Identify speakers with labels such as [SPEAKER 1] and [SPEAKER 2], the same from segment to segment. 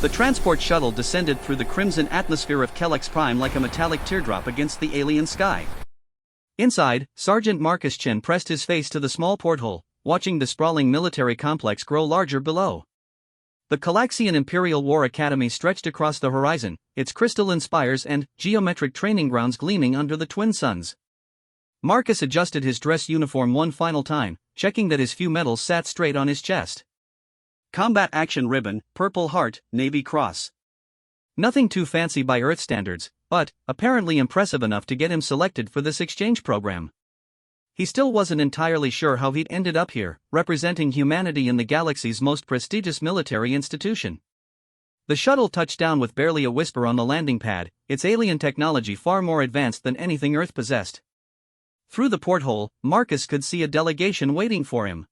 [SPEAKER 1] The transport shuttle descended through the crimson atmosphere of Kellex Prime like a metallic teardrop against the alien sky. Inside, Sergeant Marcus Chen pressed his face to the small porthole, watching the sprawling military complex grow larger below. The Calaxian Imperial War Academy stretched across the horizon, its crystalline spires and geometric training grounds gleaming under the twin suns. Marcus adjusted his dress uniform one final time, checking that his few medals sat straight on his chest. Combat Action Ribbon, Purple Heart, Navy Cross. Nothing too fancy by Earth standards, but apparently impressive enough to get him selected for this exchange program. He still wasn't entirely sure how he'd ended up here, representing humanity in the galaxy's most prestigious military institution. The shuttle touched down with barely a whisper on the landing pad, its alien technology far more advanced than anything Earth possessed. Through the porthole, Marcus could see a delegation waiting for him.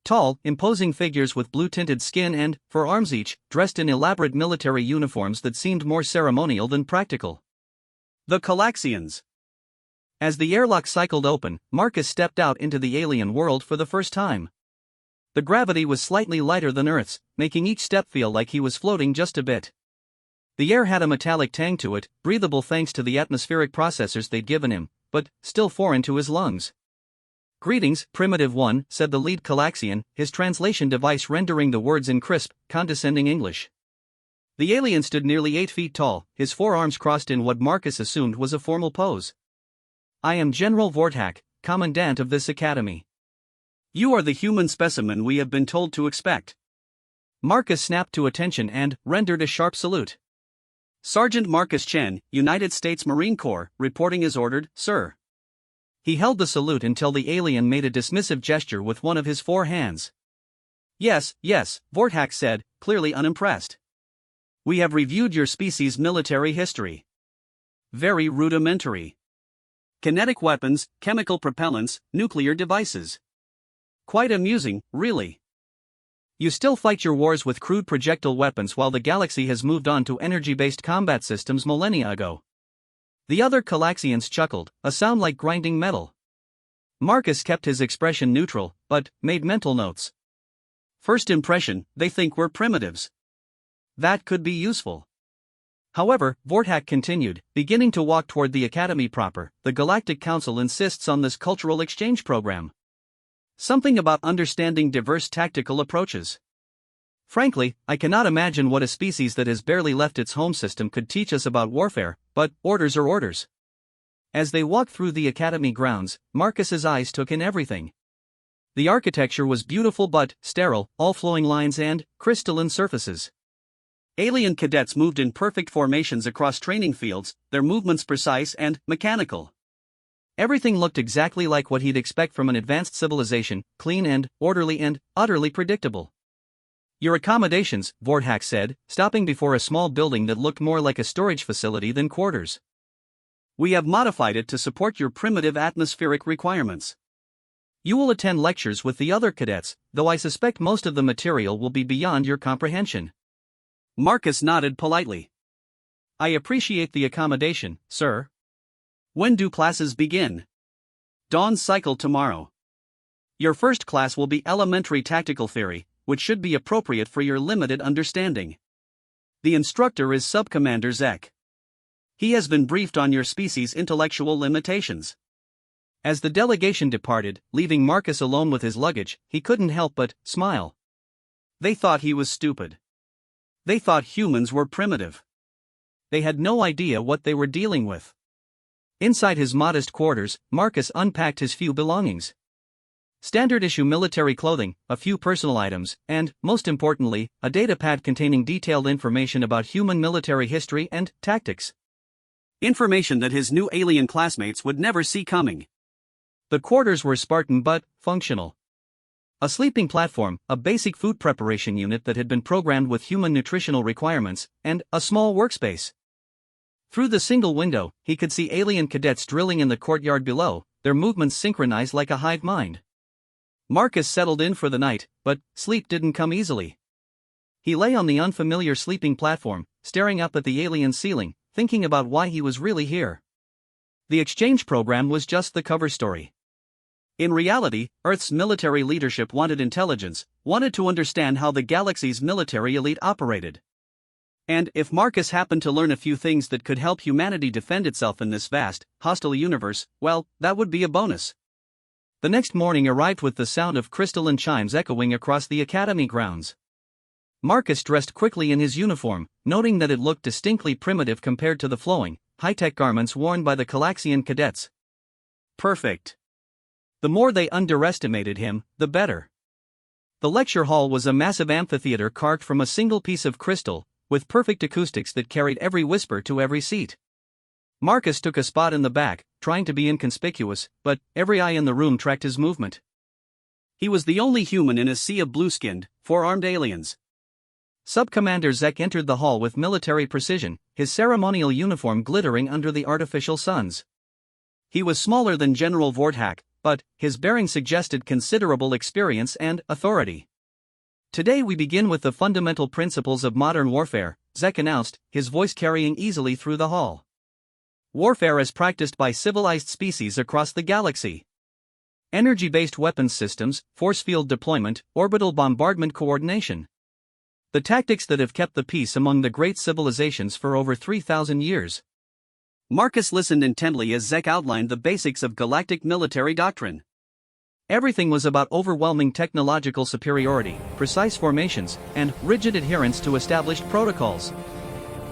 [SPEAKER 1] Tall, imposing figures with blue-tinted skin and, for arms each, dressed in elaborate military uniforms that seemed more ceremonial than practical. The Calaxians. As the airlock cycled open, Marcus stepped out into the alien world for the first time. The gravity was slightly lighter than Earth's, making each step feel like he was floating just a bit. The air had a metallic tang to it, breathable thanks to the atmospheric processors they'd given him, but still foreign to his lungs. "Greetings, Primitive One," said the lead Calaxian, his translation device rendering the words in crisp, condescending English. The alien stood nearly 8 feet tall, his forearms crossed in what Marcus assumed was a formal pose. "I am General Vortak, Commandant of this academy. You are the human specimen we have been told to expect." Marcus snapped to attention and rendered a sharp salute. "Sergeant Marcus Chen, United States Marine Corps, reporting as ordered, sir." He held the salute until the alien made a dismissive gesture with one of his 4 hands. Yes, Vortak said, clearly unimpressed. "We have reviewed your species' military history. Very rudimentary. Kinetic weapons, chemical propellants, nuclear devices. Quite amusing, really. You still fight your wars with crude projectile weapons while the galaxy has moved on to energy-based combat systems millennia ago." The other Calaxians chuckled, a sound like grinding metal. Marcus kept his expression neutral, but made mental notes. First impression, they think we're primitives. That could be useful. However, Vortak continued, beginning to walk toward the academy proper, the Galactic Council insists on this cultural exchange program. Something about understanding diverse tactical approaches. Frankly, I cannot imagine what a species that has barely left its home system could teach us about warfare, but orders are orders. As they walked through the academy grounds, Marcus's eyes took in everything. The architecture was beautiful but sterile, all flowing lines and crystalline surfaces. Alien cadets moved in perfect formations across training fields, their movements precise and mechanical. Everything looked exactly like what he'd expect from an advanced civilization, clean and orderly and utterly predictable. "Your accommodations," Vortak said, stopping before a small building that looked more like a storage facility than quarters. "We have modified it to support your primitive atmospheric requirements. You will attend lectures with the other cadets, though I suspect most of the material will be beyond your comprehension." Marcus nodded politely. "I appreciate the accommodation, sir. When do classes begin?" "Dawn cycle tomorrow. Your first class will be Elementary Tactical Theory, which should be appropriate for your limited understanding. The instructor is Subcommander Zek. He has been briefed on your species' intellectual limitations." As the delegation departed, leaving Marcus alone with his luggage, he couldn't help but smile. They thought he was stupid. They thought humans were primitive. They had no idea what they were dealing with. Inside his modest quarters, Marcus unpacked his few belongings. Standard-issue military clothing, a few personal items, and, most importantly, a datapad containing detailed information about human military history and tactics. Information that his new alien classmates would never see coming. The quarters were Spartan but functional. A sleeping platform, a basic food preparation unit that had been programmed with human nutritional requirements, and a small workspace. Through the single window, he could see alien cadets drilling in the courtyard below, their movements synchronized like a hive mind. Marcus settled in for the night, but sleep didn't come easily. He lay on the unfamiliar sleeping platform, staring up at the alien ceiling, thinking about why he was really here. The exchange program was just the cover story. In reality, Earth's military leadership wanted intelligence, wanted to understand how the galaxy's military elite operated. And if Marcus happened to learn a few things that could help humanity defend itself in this vast, hostile universe, well, that would be a bonus. The next morning arrived with the sound of crystalline chimes echoing across the academy grounds. Marcus dressed quickly in his uniform, noting that it looked distinctly primitive compared to the flowing, high-tech garments worn by the Calaxian cadets. Perfect. The more they underestimated him, the better. The lecture hall was a massive amphitheater carved from a single piece of crystal, with perfect acoustics that carried every whisper to every seat. Marcus took a spot in the back, trying to be inconspicuous, but every eye in the room tracked his movement. He was the only human in a sea of blue-skinned, four-armed aliens. Sub-Commander Zek entered the hall with military precision, his ceremonial uniform glittering under the artificial suns. He was smaller than General Vorthak, but his bearing suggested considerable experience and authority. Today we begin with the fundamental principles of modern warfare, Zek announced, his voice carrying easily through the hall. Warfare as practiced by civilized species across the galaxy. Energy-based weapons systems, force field deployment, orbital bombardment coordination. The tactics that have kept the peace among the great civilizations for over 3,000 years. Marcus listened intently as Zek outlined the basics of galactic military doctrine. Everything was about overwhelming technological superiority, precise formations, and rigid adherence to established protocols.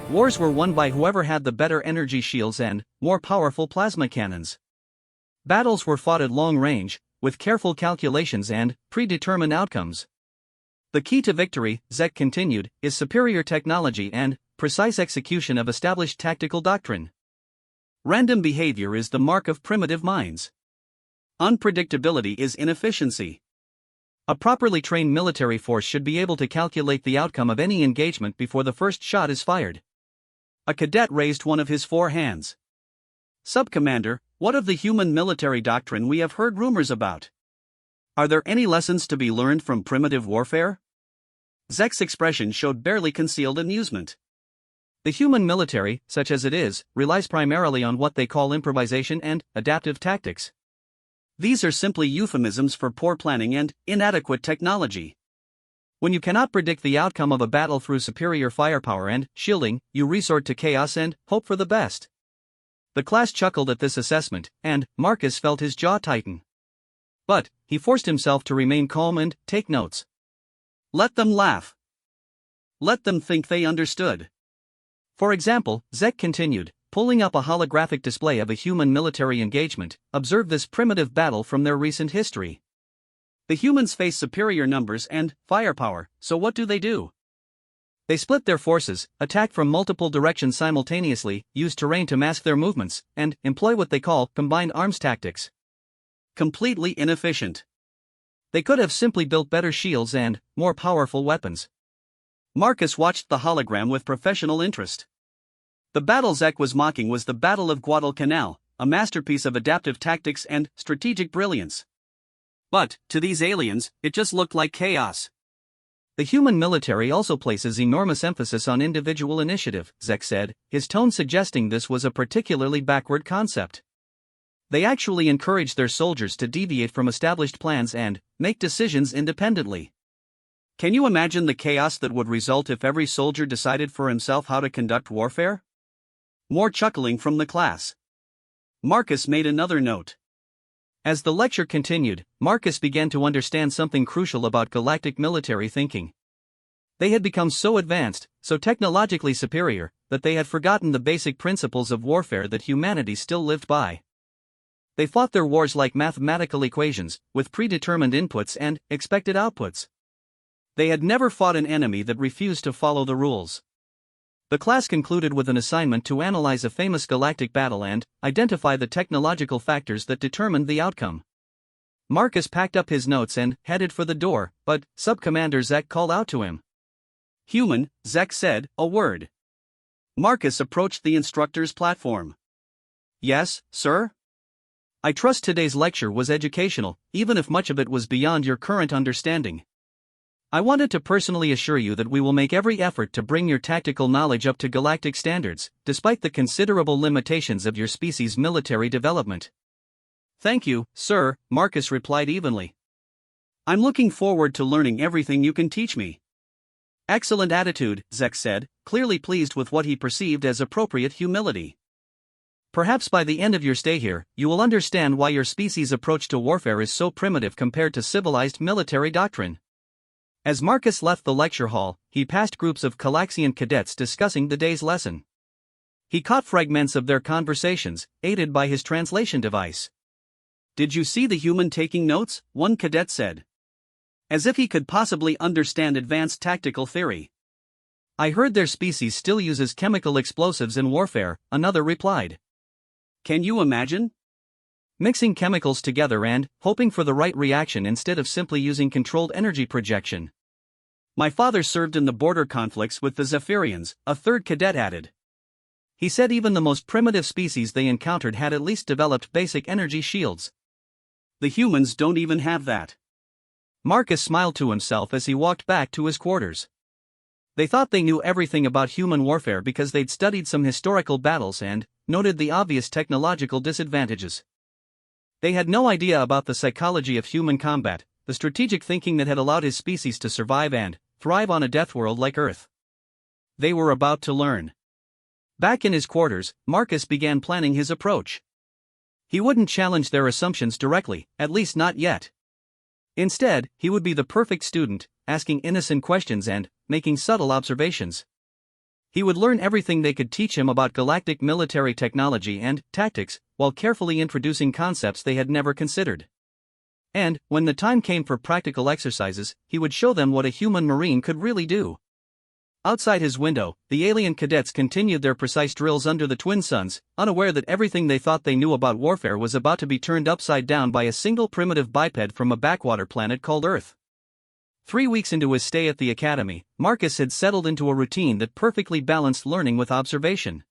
[SPEAKER 1] Wars were won by whoever had the better energy shields and more powerful plasma cannons. Battles were fought at long range, with careful calculations and predetermined outcomes. The key to victory, Zek continued, is superior technology and precise execution of established tactical doctrine. Random behavior is the mark of primitive minds. Unpredictability is inefficiency. A properly trained military force should be able to calculate the outcome of any engagement before the first shot is fired. A cadet raised one of his four hands. Sub-Commander, what of the human military doctrine we have heard rumors about? Are there any lessons to be learned from primitive warfare? Zek's expression showed barely concealed amusement. The human military, such as it is, relies primarily on what they call improvisation and adaptive tactics. These are simply euphemisms for poor planning and inadequate technology. When you cannot predict the outcome of a battle through superior firepower and shielding, you resort to chaos and hope for the best. The class chuckled at this assessment, and Marcus felt his jaw tighten. But he forced himself to remain calm and take notes. Let them laugh. Let them think they understood. For example, Zek continued, pulling up a holographic display of a human military engagement, observe this primitive battle from their recent history. The humans face superior numbers and firepower, so what do? They split their forces, attack from multiple directions simultaneously, use terrain to mask their movements, and employ what they call combined arms tactics. Completely inefficient. They could have simply built better shields and more powerful weapons. Marcus watched the hologram with professional interest. The battle Zek was mocking was the Battle of Guadalcanal, a masterpiece of adaptive tactics and strategic brilliance. But, to these aliens, it just looked like chaos. The human military also places enormous emphasis on individual initiative, Zek said, his tone suggesting this was a particularly backward concept. They actually encourage their soldiers to deviate from established plans and make decisions independently. Can you imagine the chaos that would result if every soldier decided for himself how to conduct warfare? More chuckling from the class. Marcus made another note. As the lecture continued, Marcus began to understand something crucial about galactic military thinking. They had become so advanced, so technologically superior, that they had forgotten the basic principles of warfare that humanity still lived by. They fought their wars like mathematical equations, with predetermined inputs and expected outputs. They had never fought an enemy that refused to follow the rules. The class concluded with an assignment to analyze a famous galactic battle and identify the technological factors that determined the outcome. Marcus packed up his notes and headed for the door, but Sub-Commander Zek called out to him. Human, Zek said, a word. Marcus approached the instructor's platform. Yes, sir? I trust today's lecture was educational, even if much of it was beyond your current understanding. I wanted to personally assure you that we will make every effort to bring your tactical knowledge up to galactic standards, despite the considerable limitations of your species' military development. Thank you, sir, Marcus replied evenly. I'm looking forward to learning everything you can teach me. Excellent attitude, Zek said, clearly pleased with what he perceived as appropriate humility. Perhaps by the end of your stay here, you will understand why your species' approach to warfare is so primitive compared to civilized military doctrine. As Marcus left the lecture hall, he passed groups of Calaxian cadets discussing the day's lesson. He caught fragments of their conversations, aided by his translation device. "Did you see the human taking notes?" one cadet said. As if he could possibly understand advanced tactical theory. "I heard their species still uses chemical explosives in warfare," another replied. "Can you imagine? Mixing chemicals together and hoping for the right reaction instead of simply using controlled energy projection." "My father served in the border conflicts with the Zephyrians," a third cadet added. He said even the most primitive species they encountered had at least developed basic energy shields. The humans don't even have that. Marcus smiled to himself as he walked back to his quarters. They thought they knew everything about human warfare because they'd studied some historical battles and noted the obvious technological disadvantages. They had no idea about the psychology of human combat, the strategic thinking that had allowed his species to survive and thrive on a death world like Earth. They were about to learn. Back in his quarters, Marcus began planning his approach. He wouldn't challenge their assumptions directly, at least not yet. Instead, he would be the perfect student, asking innocent questions and making subtle observations. He would learn everything they could teach him about galactic military technology and tactics, while carefully introducing concepts they had never considered. And, when the time came for practical exercises, he would show them what a human marine could really do. Outside his window, the alien cadets continued their precise drills under the twin suns, unaware that everything they thought they knew about warfare was about to be turned upside down by a single primitive biped from a backwater planet called Earth. 3 weeks into his stay at the academy, Marcus had settled into a routine that perfectly balanced learning with observation.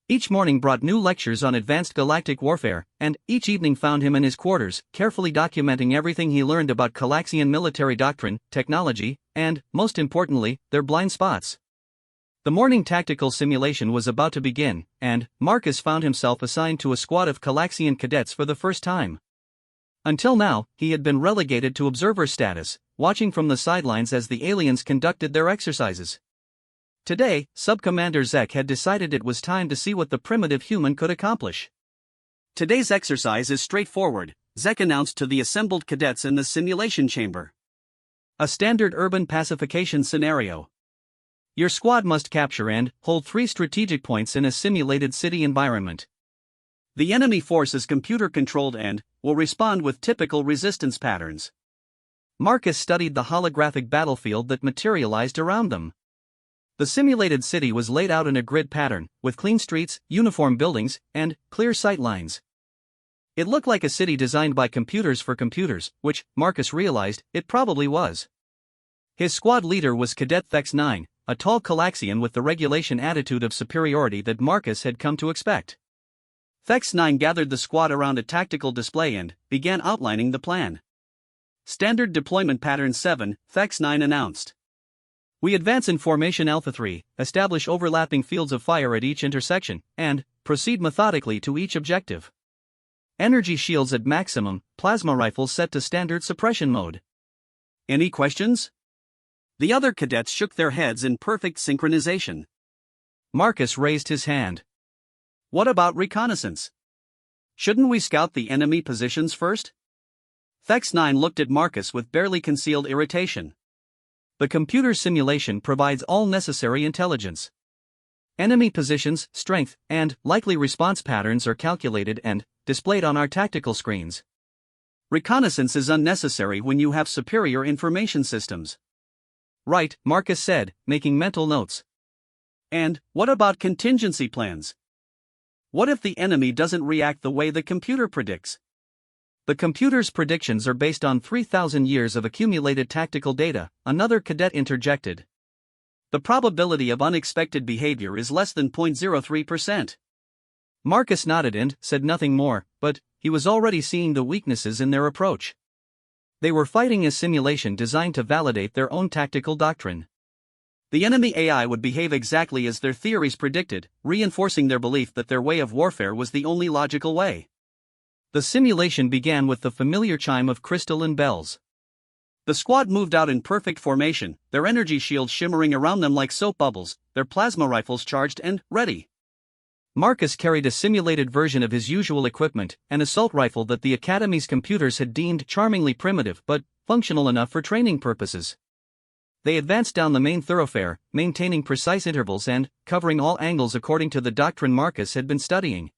[SPEAKER 1] Each morning brought new lectures on advanced galactic warfare, and each evening found him in his quarters, carefully documenting everything he learned about Calaxian military doctrine, technology, and, most importantly, their blind spots. The morning tactical simulation was about to begin, and Marcus found himself assigned to a squad of Calaxian cadets for the first time. Until now, he had been relegated to observer status, watching from the sidelines as the aliens conducted their exercises. Today, Subcommander Zek had decided it was time to see what the primitive human could accomplish. "Today's exercise is straightforward," Zek announced to the assembled cadets in the simulation chamber. "A standard urban pacification scenario. Your squad must capture and hold 3 strategic points in a simulated city environment. The enemy force is computer-controlled and will respond with typical resistance patterns." Marcus studied the holographic battlefield that materialized around them. The simulated city was laid out in a grid pattern, with clean streets, uniform buildings, and clear sight lines. It looked like a city designed by computers for computers, which, Marcus realized, it probably was. His squad leader was Cadet Thex 9, a tall Calaxian with the regulation attitude of superiority that Marcus had come to expect. Thex 9 gathered the squad around a tactical display and began outlining the plan. "Standard Deployment Pattern 7, Thex 9 announced. We advance in Formation Alpha 3, establish overlapping fields of fire at each intersection, and proceed methodically to each objective. Energy shields at maximum, plasma rifles set to standard suppression mode." Any questions? The other cadets shook their heads in perfect synchronization. Marcus raised his hand. "What about reconnaissance? Shouldn't we scout the enemy positions first?" Thex 9 looked at Marcus with barely concealed irritation. "The computer simulation provides all necessary intelligence. Enemy positions, strength, and likely response patterns are calculated and displayed on our tactical screens. Reconnaissance is unnecessary when you have superior information systems." "Right," Marcus said, making mental notes. "And what about contingency plans? What if the enemy doesn't react the way the computer predicts?" "The computer's predictions are based on 3,000 years of accumulated tactical data," another cadet interjected. "The probability of unexpected behavior is less than 0.03%. Marcus nodded and said nothing more, but he was already seeing the weaknesses in their approach. They were fighting a simulation designed to validate their own tactical doctrine. The enemy AI would behave exactly as their theories predicted, reinforcing their belief that their way of warfare was the only logical way. The simulation began with the familiar chime of crystalline bells. The squad moved out in perfect formation, their energy shields shimmering around them like soap bubbles, their plasma rifles charged and ready. Marcus carried a simulated version of his usual equipment, an assault rifle that the Academy's computers had deemed charmingly primitive but functional enough for training purposes. They advanced down the main thoroughfare, maintaining precise intervals and covering all angles according to the doctrine Marcus had been studying.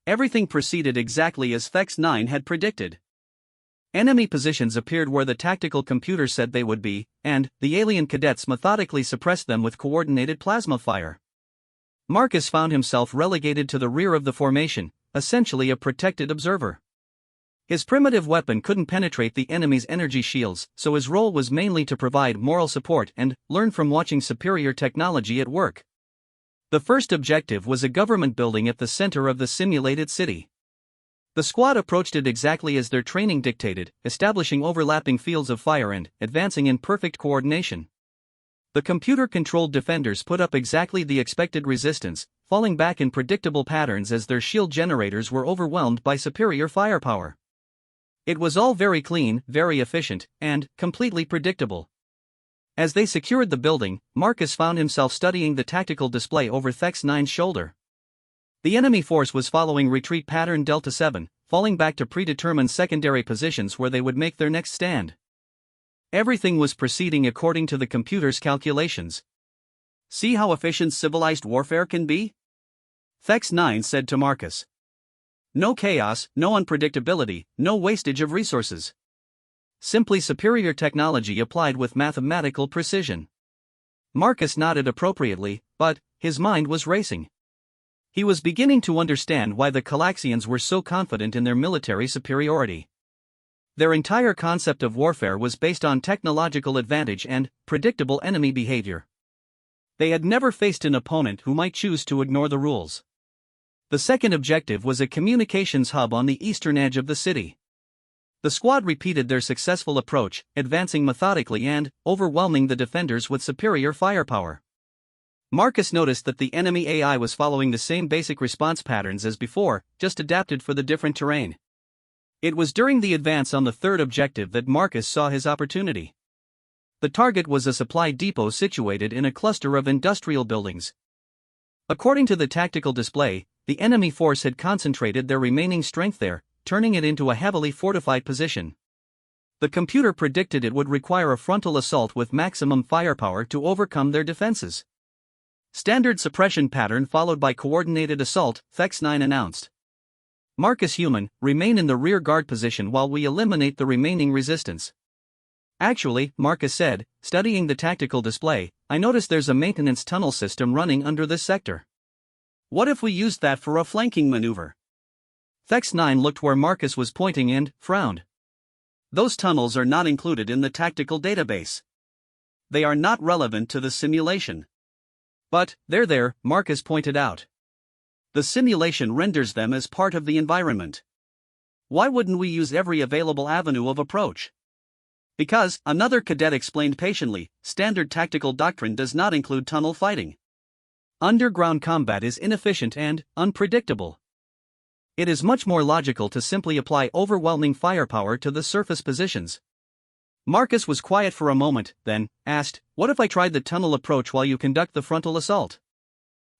[SPEAKER 1] Everything proceeded exactly as Thex 9 had predicted. Enemy positions appeared where the tactical computer said they would be, and the alien cadets methodically suppressed them with coordinated plasma fire. Marcus found himself relegated to the rear of the formation, essentially a protected observer. His primitive weapon couldn't penetrate the enemy's energy shields, so his role was mainly to provide moral support and learn from watching superior technology at work. The first objective was a government building at the center of the simulated city. The squad approached it exactly as their training dictated, establishing overlapping fields of fire and advancing in perfect coordination. The computer-controlled defenders put up exactly the expected resistance, falling back in predictable patterns as their shield generators were overwhelmed by superior firepower. It was all very clean, very efficient, and completely predictable. As they secured the building, Marcus found himself studying the tactical display over Thex 9's shoulder. The enemy force was following retreat pattern Delta 7, falling back to predetermined secondary positions where they would make their next stand. Everything was proceeding according to the computer's calculations. See how efficient civilized warfare can be? Thex 9 said to Marcus. No chaos, no unpredictability, no wastage of resources. Simply superior technology applied with mathematical precision. Marcus nodded appropriately, but his mind was racing. He was beginning to understand why the Calaxians were so confident in their military superiority. Their entire concept of warfare was based on technological advantage and predictable enemy behavior. They had never faced an opponent who might choose to ignore the rules. The second objective was a communications hub on the eastern edge of the city. The squad repeated their successful approach, advancing methodically and overwhelming the defenders with superior firepower. Marcus noticed that the enemy AI was following the same basic response patterns as before, just adapted for the different terrain. It was during the advance on the third objective that Marcus saw his opportunity. The target was a supply depot situated in a cluster of industrial buildings. According to the tactical display, the enemy force had concentrated their remaining strength there, turning it into a heavily fortified position. The computer predicted it would require a frontal assault with maximum firepower to overcome their defenses. Standard suppression pattern followed by coordinated assault, Thex 9 announced. Marcus Human, remain in the rear guard position while we eliminate the remaining resistance. Actually, Marcus said, studying the tactical display, I noticed there's a maintenance tunnel system running under this sector. What if we used that for a flanking maneuver? Thex 9 looked where Marcus was pointing and frowned. Those tunnels are not included in the tactical database. They are not relevant to the simulation. But, they're there, Marcus pointed out. The simulation renders them as part of the environment. Why wouldn't we use every available avenue of approach? Because, another cadet explained patiently, standard tactical doctrine does not include tunnel fighting. Underground combat is inefficient and unpredictable. It is much more logical to simply apply overwhelming firepower to the surface positions. Marcus was quiet for a moment, then asked, what if I tried the tunnel approach while you conduct the frontal assault?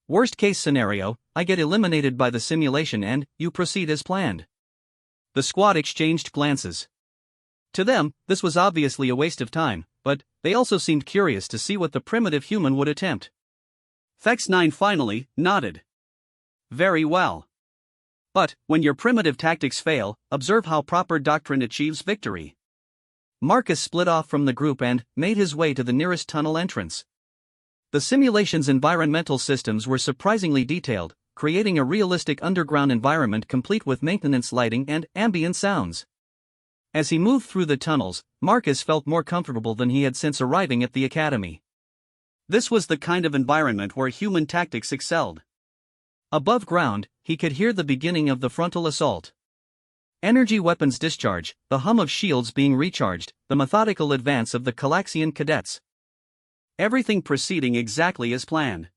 [SPEAKER 1] Worst case scenario, I get eliminated by the simulation and you proceed as planned. The squad exchanged glances. To them, this was obviously a waste of time, but they also seemed curious to see what the primitive human would attempt. Thex 9 finally nodded. Very well. But, when your primitive tactics fail, observe how proper doctrine achieves victory. Marcus split off from the group and made his way to the nearest tunnel entrance. The simulation's environmental systems were surprisingly detailed, creating a realistic underground environment complete with maintenance lighting and ambient sounds. As he moved through the tunnels, Marcus felt more comfortable than he had since arriving at the academy. This was the kind of environment where human tactics excelled. Above ground, he could hear the beginning of the frontal assault. Energy weapons discharge, the hum of shields being recharged, the methodical advance of the Calaxian cadets. Everything proceeding exactly as planned.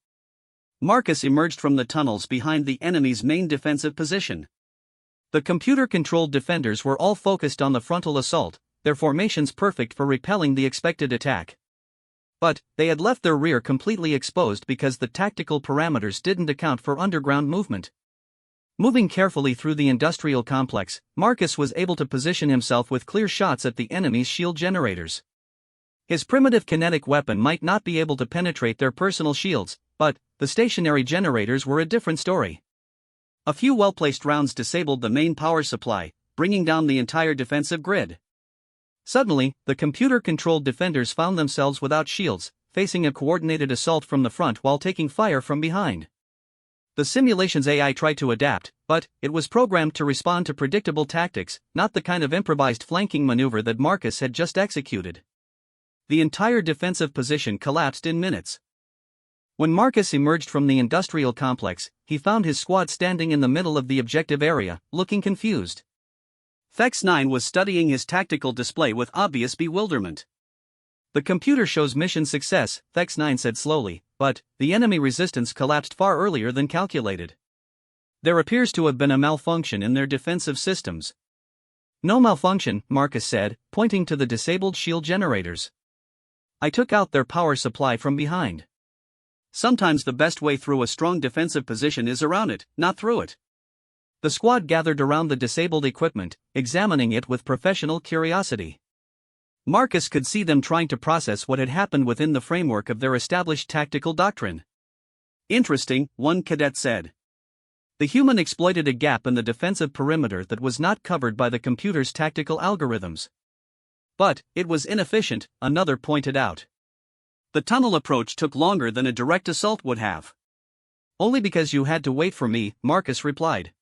[SPEAKER 1] Marcus emerged from the tunnels behind the enemy's main defensive position. The computer-controlled defenders were all focused on the frontal assault, their formations perfect for repelling the expected attack. But they had left their rear completely exposed because the tactical parameters didn't account for underground movement. Moving carefully through the industrial complex, Marcus was able to position himself with clear shots at the enemy's shield generators. His primitive kinetic weapon might not be able to penetrate their personal shields, but the stationary generators were a different story. A few well-placed rounds disabled the main power supply, bringing down the entire defensive grid. Suddenly, the computer-controlled defenders found themselves without shields, facing a coordinated assault from the front while taking fire from behind. The simulation's AI tried to adapt, but it was programmed to respond to predictable tactics, not the kind of improvised flanking maneuver that Marcus had just executed. The entire defensive position collapsed in minutes. When Marcus emerged from the industrial complex, he found his squad standing in the middle of the objective area, looking confused. Thex9 was studying his tactical display with obvious bewilderment. "The computer shows mission success," Thex9 said slowly, "but the enemy resistance collapsed far earlier than calculated. There appears to have been a malfunction in their defensive systems." "No malfunction," Marcus said, pointing to the disabled shield generators. "I took out their power supply from behind." Sometimes the best way through a strong defensive position is around it, not through it. The squad gathered around the disabled equipment, examining it with professional curiosity. Marcus could see them trying to process what had happened within the framework of their established tactical doctrine. "Interesting," one cadet said. The human exploited a gap in the defensive perimeter that was not covered by the computer's tactical algorithms. But it was inefficient, another pointed out. "The tunnel approach took longer than a direct assault would have." "Only because you had to wait for me," Marcus replied.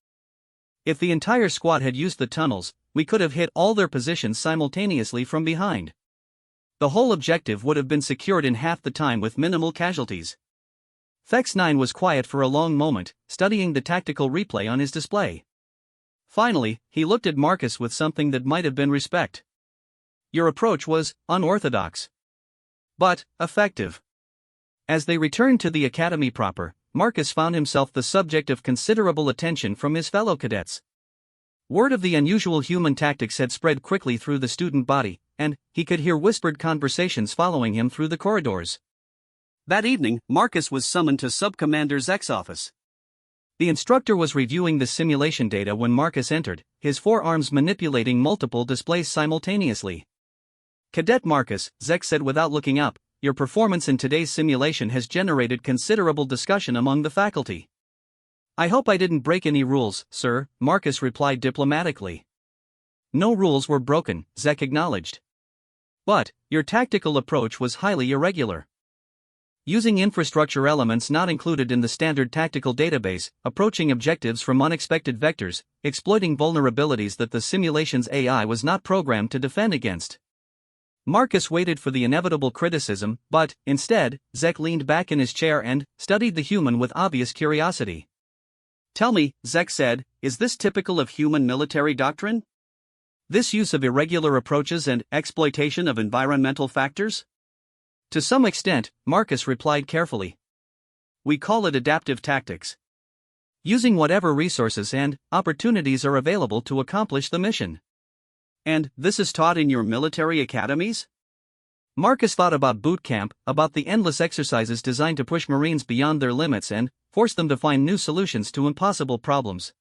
[SPEAKER 1] "If the entire squad had used the tunnels, we could have hit all their positions simultaneously from behind. The whole objective would have been secured in half the time with minimal casualties." Thex9 was quiet for a long moment, studying the tactical replay on his display. Finally, he looked at Marcus with something that might have been respect. "Your approach was unorthodox, but effective." As they returned to the academy proper, Marcus found himself the subject of considerable attention from his fellow cadets. Word of the unusual human tactics had spread quickly through the student body, and he could hear whispered conversations following him through the corridors. That evening, Marcus was summoned to Sub-Commander Zek's office. The instructor was reviewing the simulation data when Marcus entered, his forearms manipulating multiple displays simultaneously. "Cadet Marcus," Zek said without looking up, "your performance in today's simulation has generated considerable discussion among the faculty." "I hope I didn't break any rules, sir," Marcus replied diplomatically. "No rules were broken," Zek acknowledged. "But your tactical approach was highly irregular. Using infrastructure elements not included in the standard tactical database, approaching objectives from unexpected vectors, exploiting vulnerabilities that the simulation's AI was not programmed to defend against." Marcus waited for the inevitable criticism, but, instead, Zek leaned back in his chair and studied the human with obvious curiosity. "Tell me," Zek said, "is this typical of human military doctrine? This use of irregular approaches and exploitation of environmental factors?" "To some extent," Marcus replied carefully. "We call it adaptive tactics. Using whatever resources and opportunities are available to accomplish the mission." "And this is taught in your military academies?" Marcus thought about boot camp, about the endless exercises designed to push Marines beyond their limits and force them to find new solutions to impossible problems.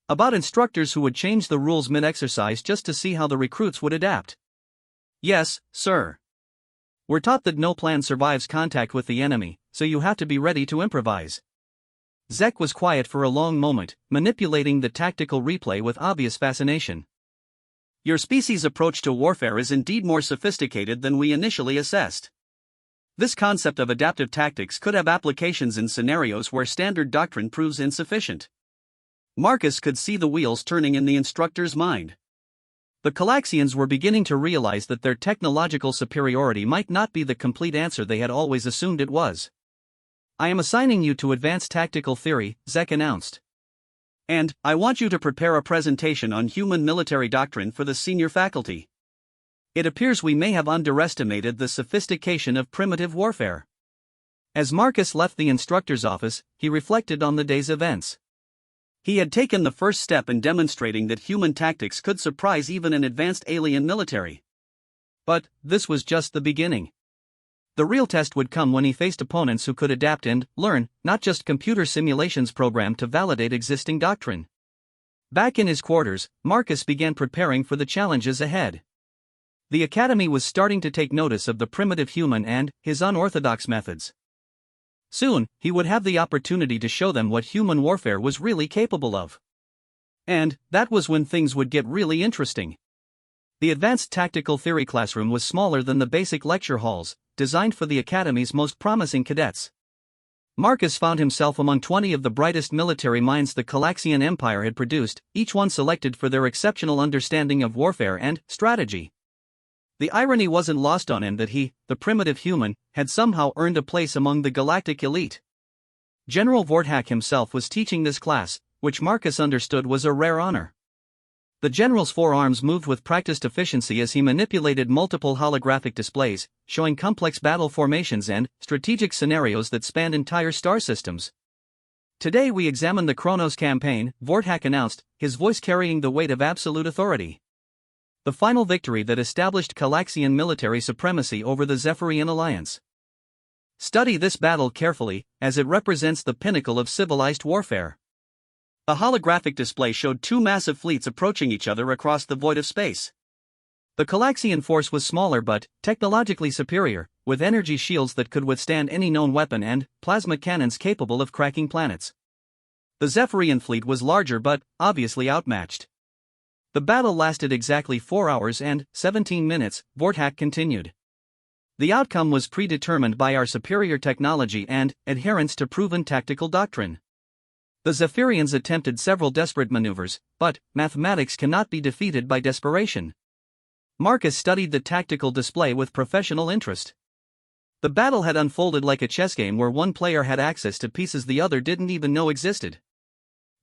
[SPEAKER 1] About instructors who would change the rules mid-exercise just to see how the recruits would adapt. "Yes, sir. We're taught that no plan survives contact with the enemy, so you have to be ready to improvise." Zek was quiet for a long moment, manipulating the tactical replay with obvious fascination. "Your species' approach to warfare is indeed more sophisticated than we initially assessed. This concept of adaptive tactics could have applications in scenarios where standard doctrine proves insufficient." Marcus could see the wheels turning in the instructor's mind. The Calaxians were beginning to realize that their technological superiority might not be the complete answer they had always assumed it was. "I am assigning you to advanced tactical theory," Zek announced. "And I want you to prepare a presentation on human military doctrine for the senior faculty. It appears we may have underestimated the sophistication of primitive warfare." As Marcus left the instructor's office, he reflected on the day's events. He had taken the first step in demonstrating that human tactics could surprise even an advanced alien military. But this was just the beginning. The real test would come when he faced opponents who could adapt and learn, not just computer simulations programmed to validate existing doctrine. Back in his quarters, Marcus began preparing for the challenges ahead. The Academy was starting to take notice of the primitive human and his unorthodox methods. Soon, he would have the opportunity to show them what human warfare was really capable of. And that was when things would get really interesting. The Advanced Tactical Theory classroom was smaller than the basic lecture halls, designed for the Academy's most promising cadets. Marcus found himself among 20 of the brightest military minds the Calaxian Empire had produced, each one selected for their exceptional understanding of warfare and strategy. The irony wasn't lost on him that he, the primitive human, had somehow earned a place among the galactic elite. General Vorthak himself was teaching this class, which Marcus understood was a rare honor. The general's forearms moved with practiced efficiency as he manipulated multiple holographic displays, showing complex battle formations and strategic scenarios that spanned entire star systems. Today we examine the Kronos campaign, Vorthak announced, his voice carrying the weight of absolute authority. The final victory that established Calaxian military supremacy over the Zephyrian alliance. Study this battle carefully, as it represents the pinnacle of civilized warfare. A holographic display showed two massive fleets approaching each other across the void of space. The Calaxian force was smaller but technologically superior, with energy shields that could withstand any known weapon and plasma cannons capable of cracking planets. The Zephyrian fleet was larger but obviously outmatched. The battle lasted exactly 4 hours and 17 minutes, Vorthak continued. The outcome was predetermined by our superior technology and adherence to proven tactical doctrine. The Zephyrians attempted several desperate maneuvers, but mathematics cannot be defeated by desperation. Marcus studied the tactical display with professional interest. The battle had unfolded like a chess game where one player had access to pieces the other didn't even know existed.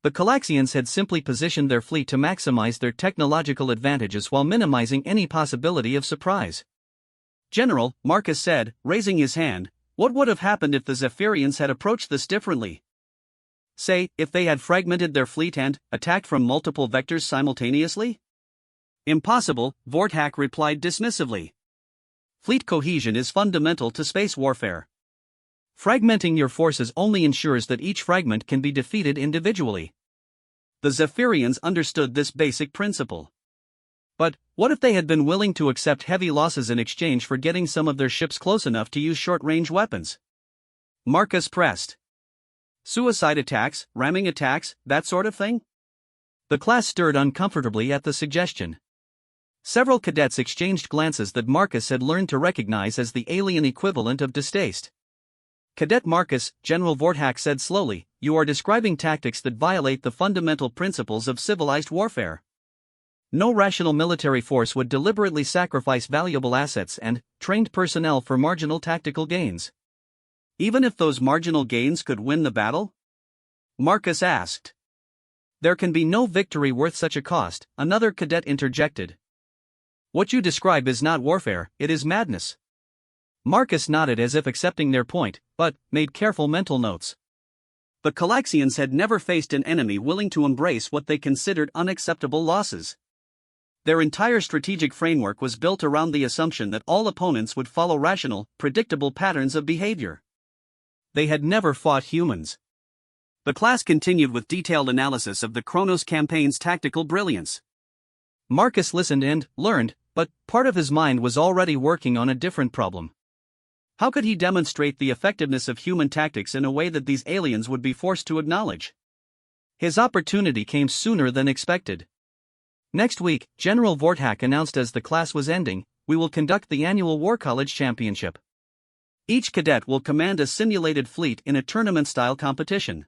[SPEAKER 1] The Calaxians had simply positioned their fleet to maximize their technological advantages while minimizing any possibility of surprise. "General," Marcus said, raising his hand, "what would have happened if the Zephyrians had approached this differently? Say, if they had fragmented their fleet and attacked from multiple vectors simultaneously?" "Impossible," Vorthak replied dismissively. "Fleet cohesion is fundamental to space warfare. Fragmenting your forces only ensures that each fragment can be defeated individually." The Zephyrians understood this basic principle. But what if they had been willing to accept heavy losses in exchange for getting some of their ships close enough to use short-range weapons? Marcus pressed. "Suicide attacks, ramming attacks, that sort of thing?" The class stirred uncomfortably at the suggestion. Several cadets exchanged glances that Marcus had learned to recognize as the alien equivalent of distaste. "Cadet Marcus," General Vorthak said slowly, "you are describing tactics that violate the fundamental principles of civilized warfare. No rational military force would deliberately sacrifice valuable assets and trained personnel for marginal tactical gains. Even if those marginal gains could win the battle?" Marcus asked. "There can be no victory worth such a cost," another cadet interjected. "What you describe is not warfare, it is madness." Marcus nodded as if accepting their point, but made careful mental notes. The Calaxians had never faced an enemy willing to embrace what they considered unacceptable losses. Their entire strategic framework was built around the assumption that all opponents would follow rational, predictable patterns of behavior. They had never fought humans. The class continued with detailed analysis of the Kronos campaign's tactical brilliance. Marcus listened and learned, but part of his mind was already working on a different problem. How could he demonstrate the effectiveness of human tactics in a way that these aliens would be forced to acknowledge? His opportunity came sooner than expected. Next week, General Vorthak announced as the class was ending, "We will conduct the annual War College Championship. Each cadet will command a simulated fleet in a tournament-style competition.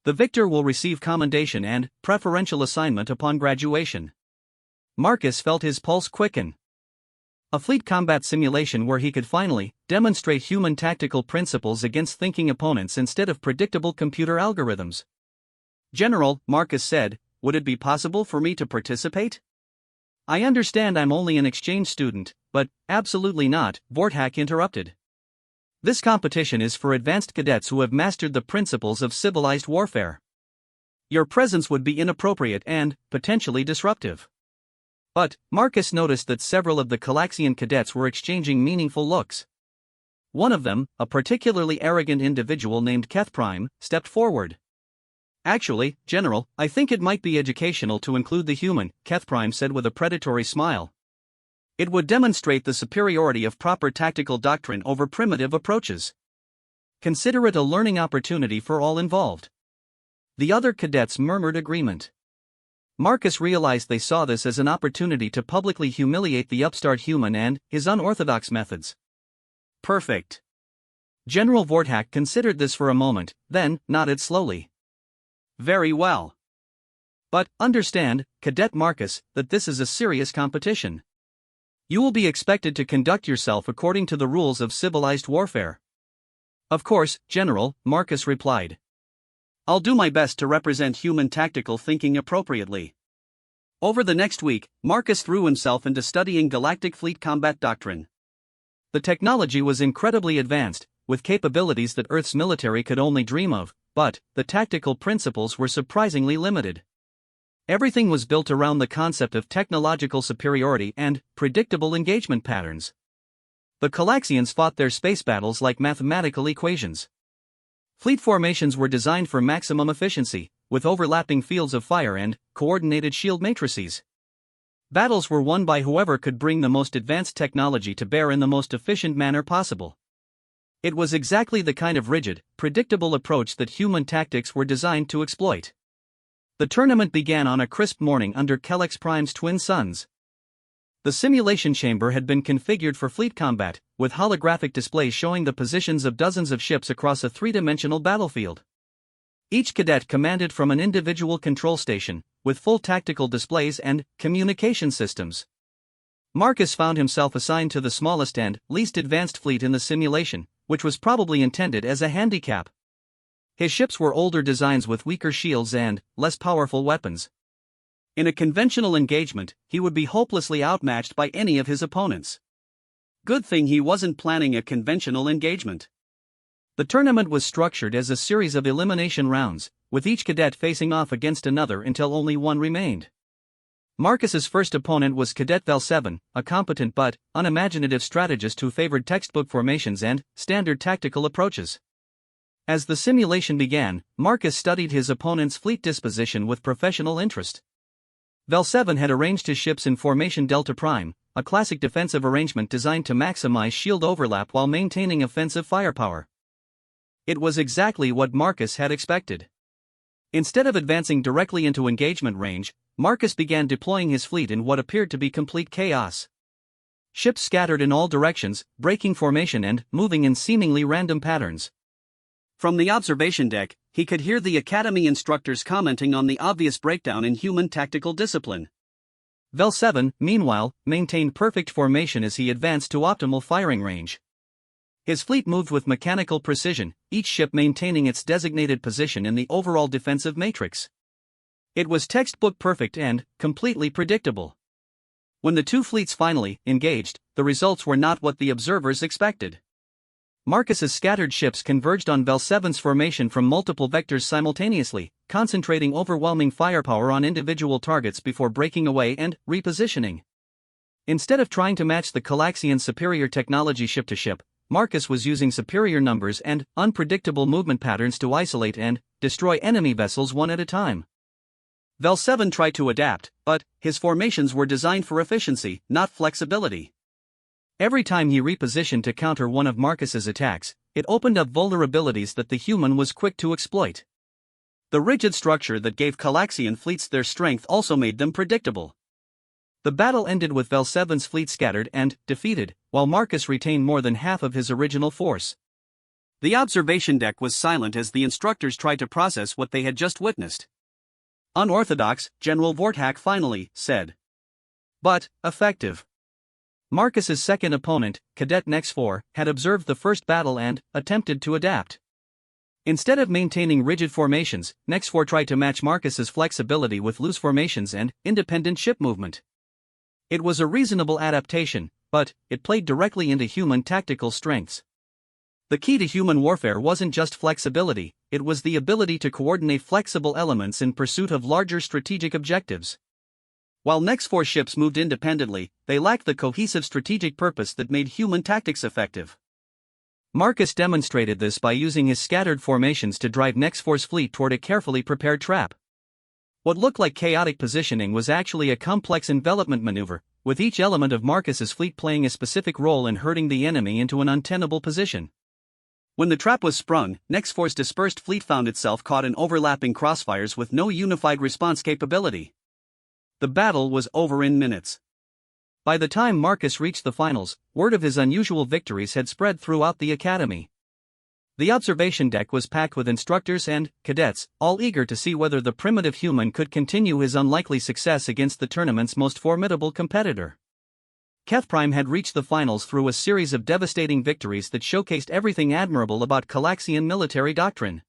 [SPEAKER 1] The victor will receive commendation and preferential assignment upon graduation." Marcus felt his pulse quicken. A fleet combat simulation where he could finally demonstrate human tactical principles against thinking opponents instead of predictable computer algorithms. "General," Marcus said, "would it be possible for me to participate?" "I understand I'm only an exchange student, but absolutely not," Vorthak interrupted. "This competition is for advanced cadets who have mastered the principles of civilized warfare. Your presence would be inappropriate and, potentially disruptive. But, Marcus noticed that several of the Calaxian cadets were exchanging meaningful looks. One of them, a particularly arrogant individual named Keth Prime, stepped forward. Actually, General, I think it might be educational to include the human, Keth Prime said with a predatory smile. It would demonstrate the superiority of proper tactical doctrine over primitive approaches. Consider it a learning opportunity for all involved. The other cadets murmured agreement. Marcus realized they saw this as an opportunity to publicly humiliate the upstart human and his unorthodox methods. Perfect. General Vortak considered this for a moment, then nodded slowly. Very well. But, understand, Cadet Marcus, that this is a serious competition. You will be expected to conduct yourself according to the rules of civilized warfare. Of course, General, Marcus replied. I'll do my best to represent human tactical thinking appropriately. Over the next week, Marcus threw himself into studying galactic fleet combat doctrine. The technology was incredibly advanced, with capabilities that Earth's military could only dream of, but the tactical principles were surprisingly limited. Everything was built around the concept of technological superiority and predictable engagement patterns. The Calaxians fought their space battles like mathematical equations. Fleet formations were designed for maximum efficiency, with overlapping fields of fire and coordinated shield matrices. Battles were won by whoever could bring the most advanced technology to bear in the most efficient manner possible. It was exactly the kind of rigid, predictable approach that human tactics were designed to exploit. The tournament began on a crisp morning under Kellex Prime's twin suns. The simulation chamber had been configured for fleet combat, with holographic displays showing the positions of dozens of ships across a three-dimensional battlefield. Each cadet commanded from an individual control station, with full tactical displays and communication systems. Marcus found himself assigned to the smallest and least advanced fleet in the simulation, which was probably intended as a handicap. His ships were older designs with weaker shields and less powerful weapons. In a conventional engagement, he would be hopelessly outmatched by any of his opponents. Good thing he wasn't planning a conventional engagement. The tournament was structured as a series of elimination rounds, with each cadet facing off against another until only one remained. Marcus's first opponent was Cadet Val7, a competent but unimaginative strategist who favored textbook formations and standard tactical approaches. As the simulation began, Marcus studied his opponent's fleet disposition with professional interest. Val7 had arranged his ships in formation Delta Prime, a classic defensive arrangement designed to maximize shield overlap while maintaining offensive firepower. It was exactly what Marcus had expected. Instead of advancing directly into engagement range, Marcus began deploying his fleet in what appeared to be complete chaos. Ships scattered in all directions, breaking formation and moving in seemingly random patterns. From the observation deck, he could hear the Academy instructors commenting on the obvious breakdown in human tactical discipline. Val7, meanwhile, maintained perfect formation as he advanced to optimal firing range. His fleet moved with mechanical precision, each ship maintaining its designated position in the overall defensive matrix. It was textbook perfect and completely predictable. When the two fleets finally engaged, the results were not what the observers expected. Marcus's scattered ships converged on Val7's formation from multiple vectors simultaneously, concentrating overwhelming firepower on individual targets before breaking away and repositioning. Instead of trying to match the Calaxian's superior technology ship to ship, Marcus was using superior numbers and unpredictable movement patterns to isolate and destroy enemy vessels one at a time. Val7 tried to adapt, but his formations were designed for efficiency, not flexibility. Every time he repositioned to counter one of Marcus's attacks, it opened up vulnerabilities that the human was quick to exploit. The rigid structure that gave Calaxian fleets their strength also made them predictable. The battle ended with Val7's fleet scattered and defeated, while Marcus retained more than half of his original force. The observation deck was silent as the instructors tried to process what they had just witnessed. Unorthodox, General Vortak finally said. But effective. Marcus's second opponent, Cadet Nex4, had observed the first battle and attempted to adapt. Instead of maintaining rigid formations, Nex4 tried to match Marcus's flexibility with loose formations and independent ship movement. It was a reasonable adaptation, but it played directly into human tactical strengths. The key to human warfare wasn't just flexibility, it was the ability to coordinate flexible elements in pursuit of larger strategic objectives. While Next Force ships moved independently, they lacked the cohesive strategic purpose that made human tactics effective. Marcus demonstrated this by using his scattered formations to drive Next Force fleet toward a carefully prepared trap. What looked like chaotic positioning was actually a complex envelopment maneuver, with each element of Marcus's fleet playing a specific role in herding the enemy into an untenable position. When the trap was sprung, Next Force's dispersed fleet found itself caught in overlapping crossfires with no unified response capability. The battle was over in minutes. By the time Marcus reached the finals, word of his unusual victories had spread throughout the academy. The observation deck was packed with instructors and cadets, all eager to see whether the primitive human could continue his unlikely success against the tournament's most formidable competitor. Keth Prime had reached the finals through a series of devastating victories that showcased everything admirable about Calaxian military doctrine.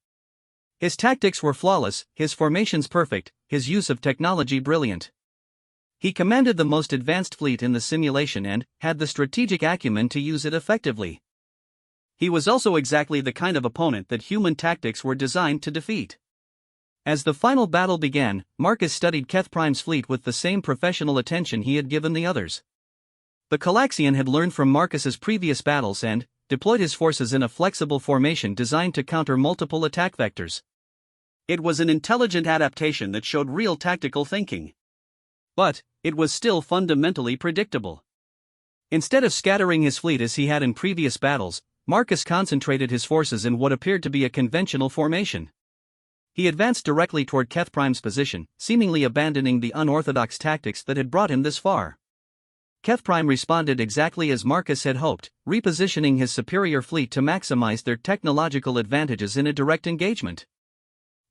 [SPEAKER 1] His tactics were flawless, his formations perfect, his use of technology brilliant. He commanded the most advanced fleet in the simulation and had the strategic acumen to use it effectively. He was also exactly the kind of opponent that human tactics were designed to defeat. As the final battle began, Marcus studied Keth Prime's fleet with the same professional attention he had given the others. The Calaxian had learned from Marcus's previous battles and deployed his forces in a flexible formation designed to counter multiple attack vectors. It was an intelligent adaptation that showed real tactical thinking. But it was still fundamentally predictable. Instead of scattering his fleet as he had in previous battles, Marcus concentrated his forces in what appeared to be a conventional formation. He advanced directly toward Keth Prime's position, seemingly abandoning the unorthodox tactics that had brought him this far. Keth Prime responded exactly as Marcus had hoped, repositioning his superior fleet to maximize their technological advantages in a direct engagement.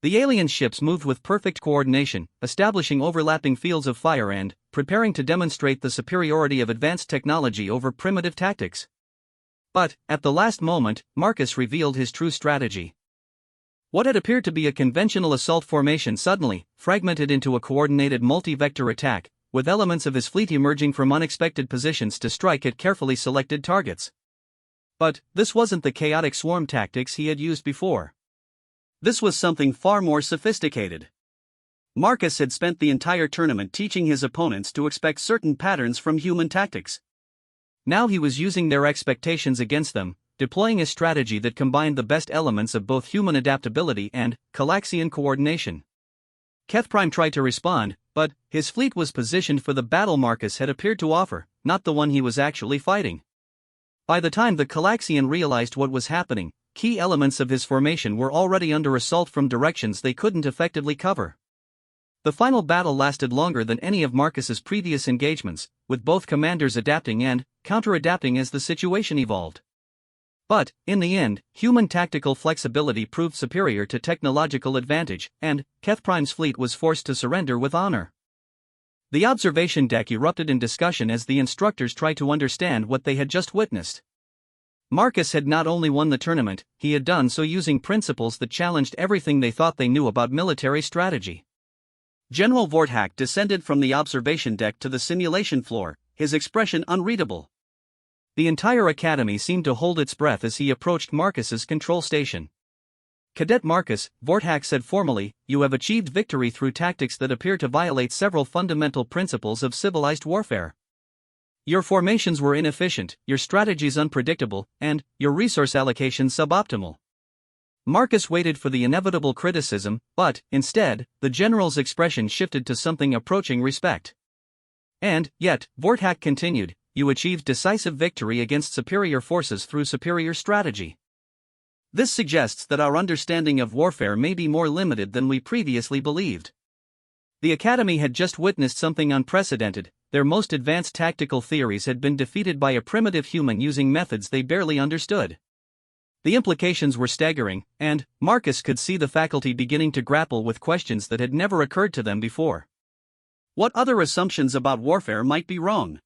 [SPEAKER 1] The alien ships moved with perfect coordination, establishing overlapping fields of fire and preparing to demonstrate the superiority of advanced technology over primitive tactics. But, at the last moment, Marcus revealed his true strategy. What had appeared to be a conventional assault formation suddenly fragmented into a coordinated multi-vector attack, with elements of his fleet emerging from unexpected positions to strike at carefully selected targets. But this wasn't the chaotic swarm tactics he had used before. This was something far more sophisticated. Marcus had spent the entire tournament teaching his opponents to expect certain patterns from human tactics. Now he was using their expectations against them, deploying a strategy that combined the best elements of both human adaptability and Calaxian coordination. Keth Prime tried to respond, but his fleet was positioned for the battle Marcus had appeared to offer, not the one he was actually fighting. By the time the Calaxian realized what was happening, key elements of his formation were already under assault from directions they couldn't effectively cover. The final battle lasted longer than any of Marcus's previous engagements, with both commanders adapting and counter-adapting as the situation evolved. But, in the end, human tactical flexibility proved superior to technological advantage, and Keth Prime's fleet was forced to surrender with honor. The observation deck erupted in discussion as the instructors tried to understand what they had just witnessed. Marcus had not only won the tournament, he had done so using principles that challenged everything they thought they knew about military strategy. General Vorthak descended from the observation deck to the simulation floor, his expression unreadable. The entire academy seemed to hold its breath as he approached Marcus's control station. "Cadet Marcus," Vorthak said formally, "you have achieved victory through tactics that appear to violate several fundamental principles of civilized warfare. Your formations were inefficient, your strategies unpredictable, and your resource allocation suboptimal." Marcus waited for the inevitable criticism, but, instead, the general's expression shifted to something approaching respect. "And, yet," Vorthak continued, "you achieved decisive victory against superior forces through superior strategy. This suggests that our understanding of warfare may be more limited than we previously believed." The Academy had just witnessed something unprecedented. Their most advanced tactical theories had been defeated by a primitive human using methods they barely understood. The implications were staggering, and Marcus could see the faculty beginning to grapple with questions that had never occurred to them before. What other assumptions about warfare might be wrong?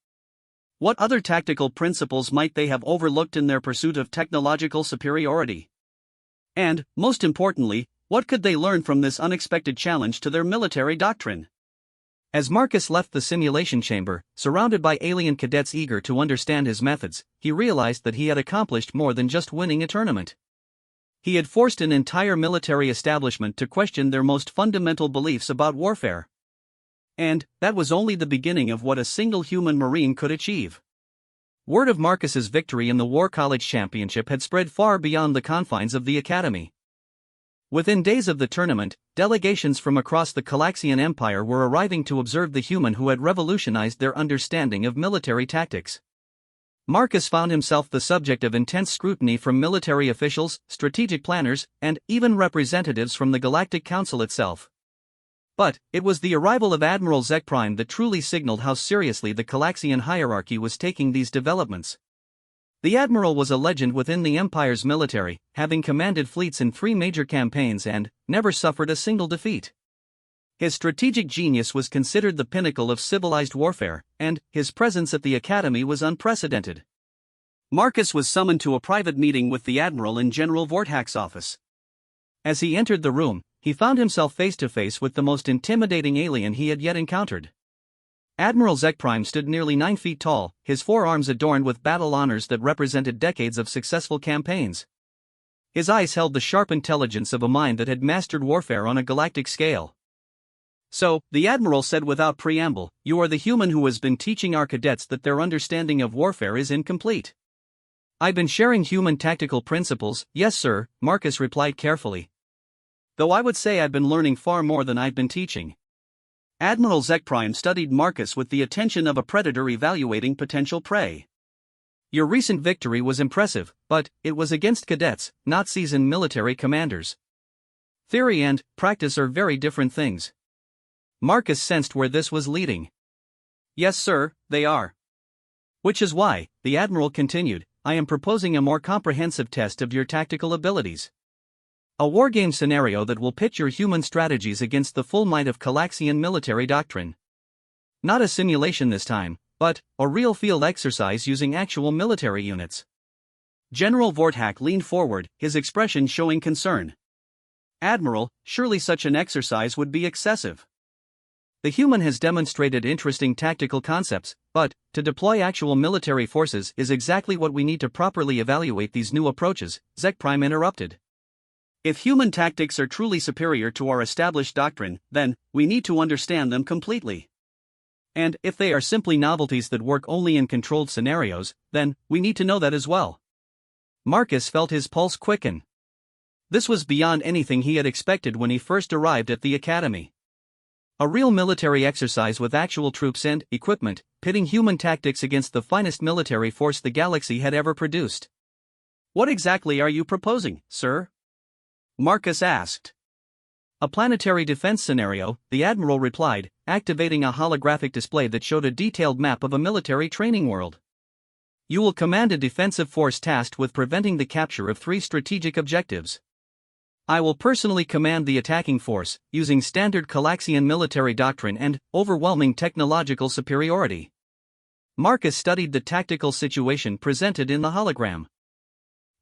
[SPEAKER 1] What other tactical principles might they have overlooked in their pursuit of technological superiority? And, most importantly, what could they learn from this unexpected challenge to their military doctrine? As Marcus left the simulation chamber, surrounded by alien cadets eager to understand his methods, he realized that he had accomplished more than just winning a tournament. He had forced an entire military establishment to question their most fundamental beliefs about warfare. And that was only the beginning of what a single human Marine could achieve. Word of Marcus's victory in the War College Championship had spread far beyond the confines of the academy. Within days of the tournament, delegations from across the Calaxian Empire were arriving to observe the human who had revolutionized their understanding of military tactics. Marcus found himself the subject of intense scrutiny from military officials, strategic planners, and even representatives from the Galactic Council itself. But it was the arrival of Admiral Zek Prime that truly signaled how seriously the Calaxian hierarchy was taking these developments. The Admiral was a legend within the Empire's military, having commanded fleets in 3 major campaigns and never suffered a single defeat. His strategic genius was considered the pinnacle of civilized warfare, and his presence at the Academy was unprecedented. Marcus was summoned to a private meeting with the Admiral in General Vortak's office. As he entered the room, he found himself face to face with the most intimidating alien he had yet encountered. Admiral Zek Prime stood nearly 9 feet tall, his forearms adorned with battle honors that represented decades of successful campaigns. His eyes held the sharp intelligence of a mind that had mastered warfare on a galactic scale. "So," the Admiral said without preamble, "you are the human who has been teaching our cadets that their understanding of warfare is incomplete." "I've been sharing human tactical principles, yes sir," Marcus replied carefully. "Though I would say I've been learning far more than I've been teaching." Admiral Zek Prime studied Marcus with the attention of a predator evaluating potential prey. "Your recent victory was impressive, but it was against cadets, not seasoned military commanders. Theory and practice are very different things." Marcus sensed where this was leading. "Yes sir, they are. Which is why," the Admiral continued, "I am proposing a more comprehensive test of your tactical abilities. A wargame scenario that will pit your human strategies against the full might of Calaxian military doctrine. Not a simulation this time, but a real field exercise using actual military units." General Vortak leaned forward, his expression showing concern. "Admiral, surely such an exercise would be excessive. The human has demonstrated interesting tactical concepts, but to deploy actual military forces is exactly what we need to properly evaluate these new approaches," Zek Prime interrupted. "If human tactics are truly superior to our established doctrine, then we need to understand them completely. And if they are simply novelties that work only in controlled scenarios, then we need to know that as well." Marcus felt his pulse quicken. This was beyond anything he had expected when he first arrived at the Academy. A real military exercise with actual troops and equipment, pitting human tactics against the finest military force the galaxy had ever produced. "What exactly are you proposing, sir?" Marcus asked. "A planetary defense scenario," the Admiral replied, activating a holographic display that showed a detailed map of a military training world. "You will command a defensive force tasked with preventing the capture of 3 strategic objectives. I will personally command the attacking force, using standard Calaxian military doctrine and overwhelming technological superiority." Marcus studied the tactical situation presented in the hologram.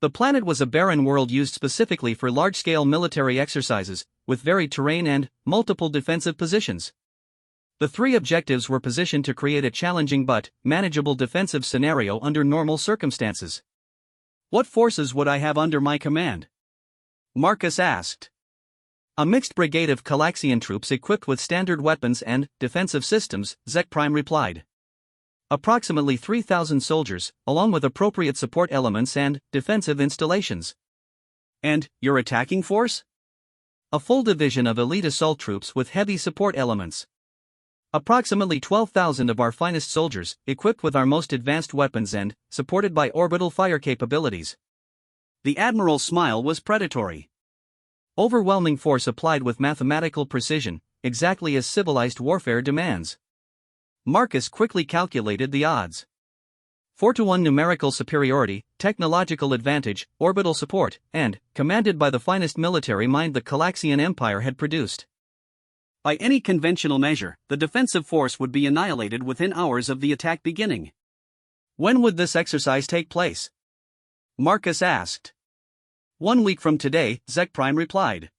[SPEAKER 1] The planet was a barren world used specifically for large-scale military exercises, with varied terrain and multiple defensive positions. The 3 objectives were positioned to create a challenging but manageable defensive scenario under normal circumstances. "What forces would I have under my command?" Marcus asked. "A mixed brigade of Calaxian troops equipped with standard weapons and defensive systems," Zek Prime replied. "Approximately 3,000 soldiers, along with appropriate support elements and defensive installations." "And your attacking force?" "A full division of elite assault troops with heavy support elements. Approximately 12,000 of our finest soldiers, equipped with our most advanced weapons and supported by orbital fire capabilities." The Admiral's smile was predatory. "Overwhelming force applied with mathematical precision, exactly as civilized warfare demands." Marcus quickly calculated the odds. 4-to-1 numerical superiority, technological advantage, orbital support, and commanded by the finest military mind the Calaxian Empire had produced. By any conventional measure, the defensive force would be annihilated within hours of the attack beginning. "When would this exercise take place?" Marcus asked. "1 week from today," Zek Prime replied.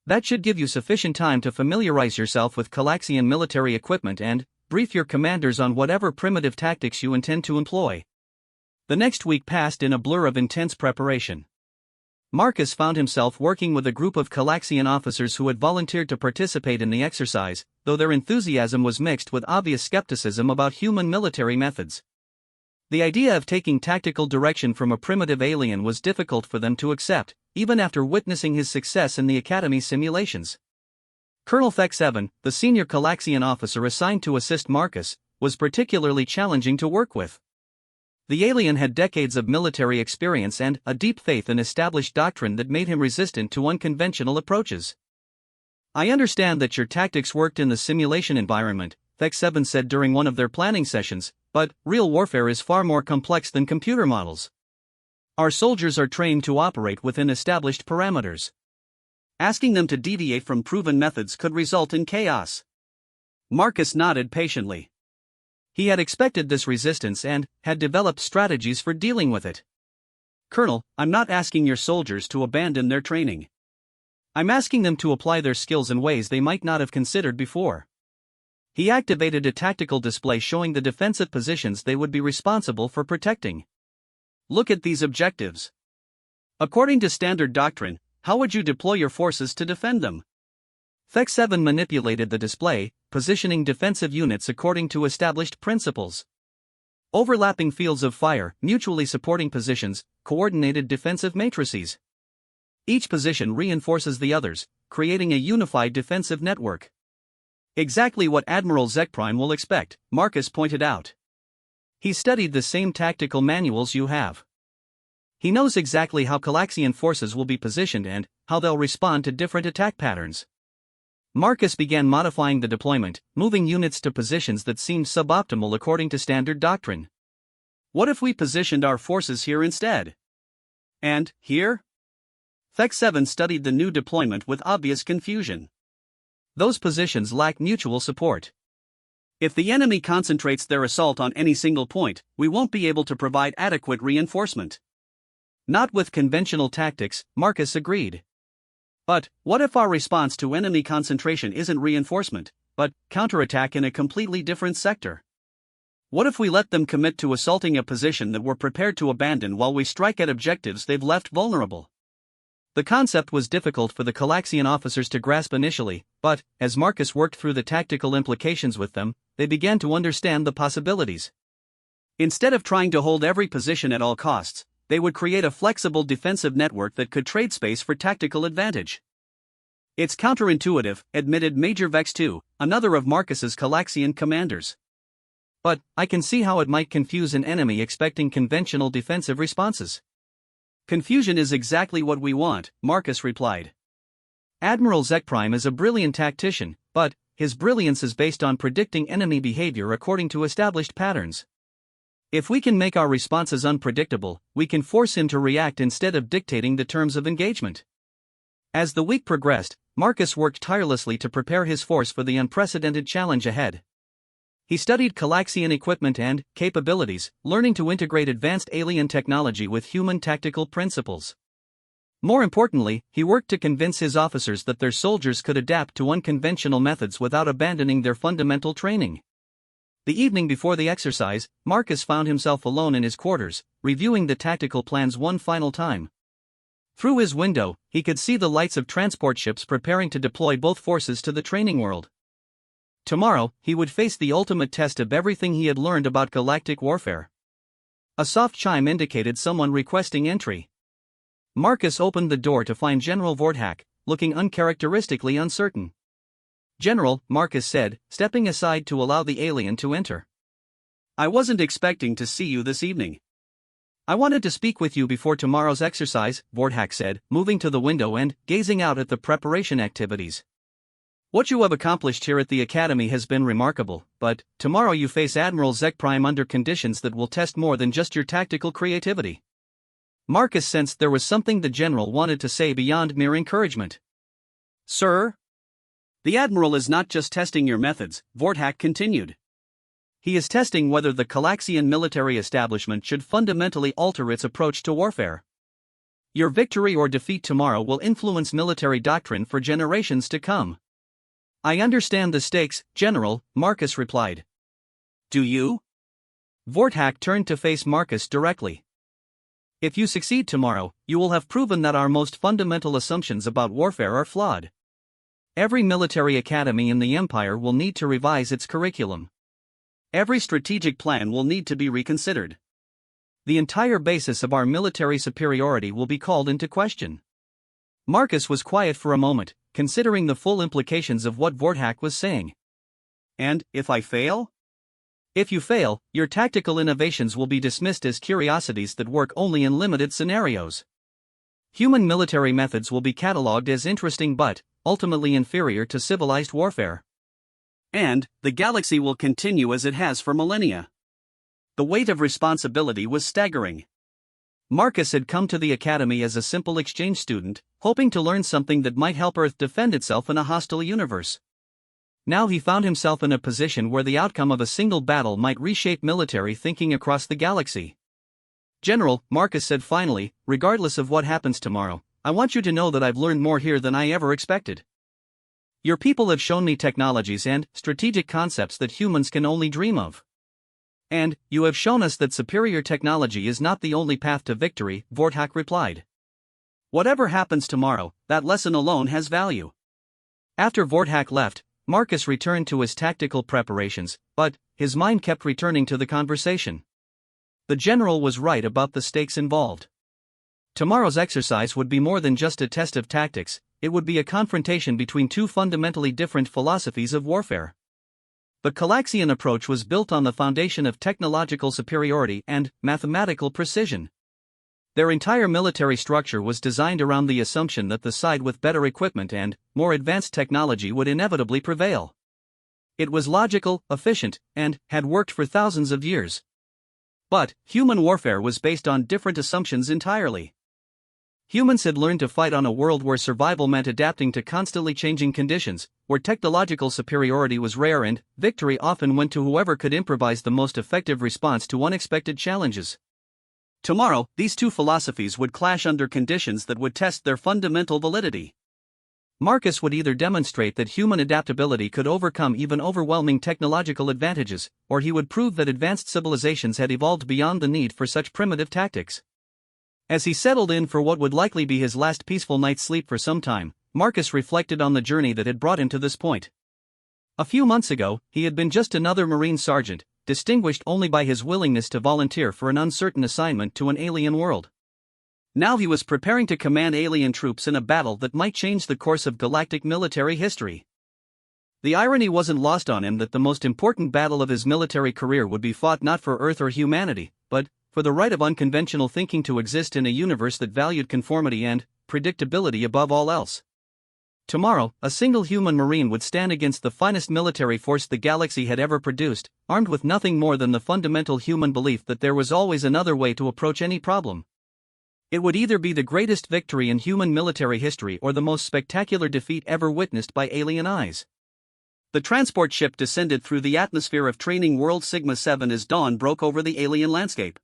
[SPEAKER 1] That should give you sufficient time to familiarize yourself with Calaxian military equipment and brief your commanders on whatever primitive tactics you intend to employ. The next week passed in a blur of intense preparation. Marcus found himself working with a group of Calaxian officers who had volunteered to participate in the exercise, though their enthusiasm was mixed with obvious skepticism about human military methods. The idea of taking tactical direction from a primitive alien was difficult for them to accept, even after witnessing his success in the Academy simulations. Colonel Thek-7, the senior Calaxian officer assigned to assist Marcus, was particularly challenging to work with. The alien had decades of military experience and a deep faith in established doctrine that made him resistant to unconventional approaches. "I understand that your tactics worked in the simulation environment," Thek-7 said during one of their planning sessions, "but real warfare is far more complex than computer models. Our soldiers are trained to operate within established parameters. Asking them to deviate from proven methods could result in chaos." Marcus nodded patiently. He had expected this resistance and had developed strategies for dealing with it. "Colonel, I'm not asking your soldiers to abandon their training. I'm asking them to apply their skills in ways they might not have considered before." He activated a tactical display showing the defensive positions they would be responsible for protecting. "Look at these objectives. According to standard doctrine, how would you deploy your forces to defend them?" Thek-7 manipulated the display, positioning defensive units according to established principles. Overlapping fields of fire, mutually supporting positions, coordinated defensive matrices. Each position reinforces the others, creating a unified defensive network. "Exactly what Admiral Zekprime will expect," Marcus pointed out. "He studied the same tactical manuals you have. He knows exactly how Calaxian forces will be positioned and how they'll respond to different attack patterns." Marcus began modifying the deployment, moving units to positions that seemed suboptimal according to standard doctrine. "What if we positioned our forces here instead? And here?" Thek-7 studied the new deployment with obvious confusion. "Those positions lack mutual support. If the enemy concentrates their assault on any single point, we won't be able to provide adequate reinforcement." "Not with conventional tactics," Marcus agreed. "But what if our response to enemy concentration isn't reinforcement, but counterattack in a completely different sector? What if we let them commit to assaulting a position that we're prepared to abandon while we strike at objectives they've left vulnerable?" The concept was difficult for the Calaxian officers to grasp initially, but, as Marcus worked through the tactical implications with them, they began to understand the possibilities. Instead of trying to hold every position at all costs, they would create a flexible defensive network that could trade space for tactical advantage. "It's counterintuitive," admitted Major Vex II, another of Marcus's Calaxian commanders. "But I can see how it might confuse an enemy expecting conventional defensive responses." "Confusion is exactly what we want," Marcus replied. "Admiral Zekprime is a brilliant tactician, but his brilliance is based on predicting enemy behavior according to established patterns. If we can make our responses unpredictable, we can force him to react instead of dictating the terms of engagement." As the week progressed, Marcus worked tirelessly to prepare his force for the unprecedented challenge ahead. He studied Calaxian equipment and capabilities, learning to integrate advanced alien technology with human tactical principles. More importantly, he worked to convince his officers that their soldiers could adapt to unconventional methods without abandoning their fundamental training. The evening before the exercise, Marcus found himself alone in his quarters, reviewing the tactical plans one final time. Through his window, he could see the lights of transport ships preparing to deploy both forces to the training world. Tomorrow, he would face the ultimate test of everything he had learned about galactic warfare. A soft chime indicated someone requesting entry. Marcus opened the door to find General Vorthak, looking uncharacteristically uncertain. "General," Marcus said, stepping aside to allow the alien to enter. "I wasn't expecting to see you this evening." "I wanted to speak with you before tomorrow's exercise," Vorthak said, moving to the window and gazing out at the preparation activities. "What you have accomplished here at the Academy has been remarkable, but tomorrow you face Admiral Zekprime under conditions that will test more than just your tactical creativity." Marcus sensed there was something the general wanted to say beyond mere encouragement. "Sir? The Admiral is not just testing your methods," Vorthak continued. "He is testing whether the Calaxian military establishment should fundamentally alter its approach to warfare. Your victory or defeat tomorrow will influence military doctrine for generations to come. I understand the stakes, General, Marcus replied. Do you? Vorthak turned to face Marcus directly. If you succeed tomorrow, you will have proven that our most fundamental assumptions about warfare are flawed. Every military academy in the Empire will need to revise its curriculum. Every strategic plan will need to be reconsidered. The entire basis of our military superiority will be called into question. Marcus was quiet for a moment, considering the full implications of what Vorthak was saying. And, if I fail? If you fail, your tactical innovations will be dismissed as curiosities that work only in limited scenarios. Human military methods will be catalogued as interesting but, ultimately inferior to civilized warfare. And, the galaxy will continue as it has for millennia. The weight of responsibility was staggering. Marcus had come to the academy as a simple exchange student, hoping to learn something that might help Earth defend itself in a hostile universe. Now he found himself in a position where the outcome of a single battle might reshape military thinking across the galaxy. General, Marcus said finally, regardless of what happens tomorrow, I want you to know that I've learned more here than I ever expected. Your people have shown me technologies and strategic concepts that humans can only dream of. And, you have shown us that superior technology is not the only path to victory, Vorthak replied. Whatever happens tomorrow, that lesson alone has value. After Vorthak left, Marcus returned to his tactical preparations, but his mind kept returning to the conversation. The general was right about the stakes involved. Tomorrow's exercise would be more than just a test of tactics, it would be a confrontation between two fundamentally different philosophies of warfare. The Calaxian approach was built on the foundation of technological superiority and mathematical precision. Their entire military structure was designed around the assumption that the side with better equipment and more advanced technology would inevitably prevail. It was logical, efficient, and had worked for thousands of years. But human warfare was based on different assumptions entirely. Humans had learned to fight on a world where survival meant adapting to constantly changing conditions, where technological superiority was rare and victory often went to whoever could improvise the most effective response to unexpected challenges. Tomorrow, these two philosophies would clash under conditions that would test their fundamental validity. Marcus would either demonstrate that human adaptability could overcome even overwhelming technological advantages, or he would prove that advanced civilizations had evolved beyond the need for such primitive tactics. As he settled in for what would likely be his last peaceful night's sleep for some time, Marcus reflected on the journey that had brought him to this point. A few months ago, he had been just another Marine sergeant, distinguished only by his willingness to volunteer for an uncertain assignment to an alien world. Now he was preparing to command alien troops in a battle that might change the course of galactic military history. The irony wasn't lost on him that the most important battle of his military career would be fought not for Earth or humanity, but for the right of unconventional thinking to exist in a universe that valued conformity and predictability above all else. Tomorrow, a single human Marine would stand against the finest military force the galaxy had ever produced, armed with nothing more than the fundamental human belief that there was always another way to approach any problem. It would either be the greatest victory in human military history or the most spectacular defeat ever witnessed by alien eyes. The transport ship descended through the atmosphere of training World Sigma-7 as dawn broke over the alien landscape.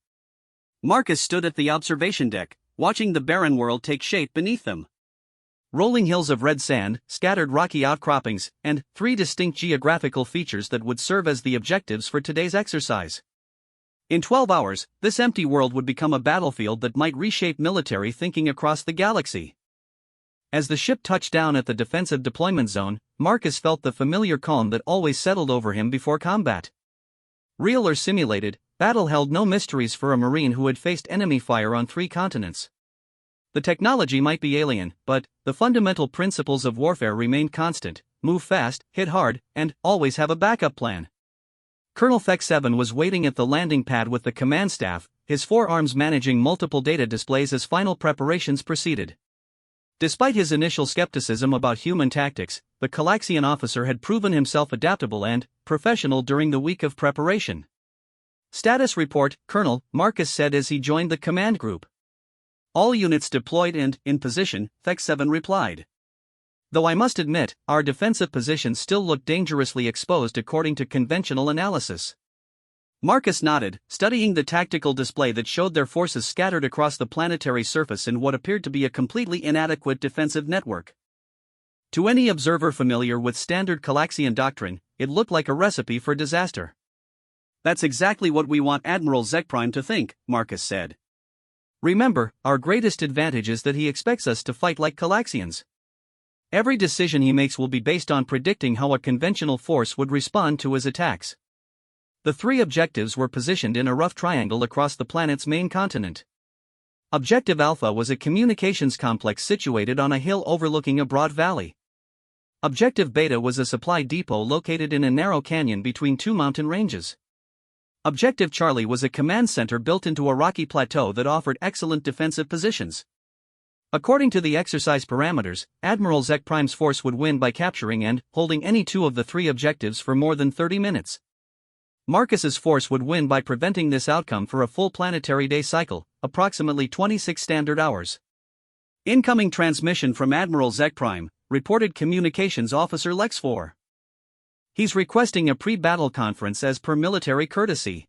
[SPEAKER 1] Marcus stood at the observation deck, watching the barren world take shape beneath them. Rolling hills of red sand, scattered rocky outcroppings, and three distinct geographical features that would serve as the objectives for today's exercise. In 12 hours, this empty world would become a battlefield that might reshape military thinking across the galaxy. As the ship touched down at the defensive deployment zone, Marcus felt the familiar calm that always settled over him before combat. Real or simulated, battle held no mysteries for a Marine who had faced enemy fire on 3 continents. The technology might be alien, but the fundamental principles of warfare remained constant: move fast, hit hard, and always have a backup plan. Colonel Thek-7 was waiting at the landing pad with the command staff, his forearms managing multiple data displays as final preparations proceeded. Despite his initial skepticism about human tactics, the Calaxian officer had proven himself adaptable and professional during the week of preparation. Status report, Colonel, Marcus said as he joined the command group. All units deployed and in position, Thek-7 replied. Though I must admit, our defensive positions still look dangerously exposed according to conventional analysis. Marcus nodded, studying the tactical display that showed their forces scattered across the planetary surface in what appeared to be a completely inadequate defensive network. To any observer familiar with standard Calaxian doctrine, it looked like a recipe for disaster. "That's exactly what we want Admiral Zekprime to think," Marcus said. "Remember, our greatest advantage is that he expects us to fight like Calaxians. Every decision he makes will be based on predicting how a conventional force would respond to his attacks." The three objectives were positioned in a rough triangle across the planet's main continent. Objective Alpha was a communications complex situated on a hill overlooking a broad valley. Objective Beta was a supply depot located in a narrow canyon between two mountain ranges. Objective Charlie was a command center built into a rocky plateau that offered excellent defensive positions. According to the exercise parameters, Admiral Zekprime's force would win by capturing and holding any two of the three objectives for more than 30 minutes. Marcus's force would win by preventing this outcome for a full planetary day cycle, approximately 26 standard hours. "Incoming transmission from Admiral Zekprime," reported Communications Officer Lex 4. "He's requesting a pre-battle conference as per military courtesy."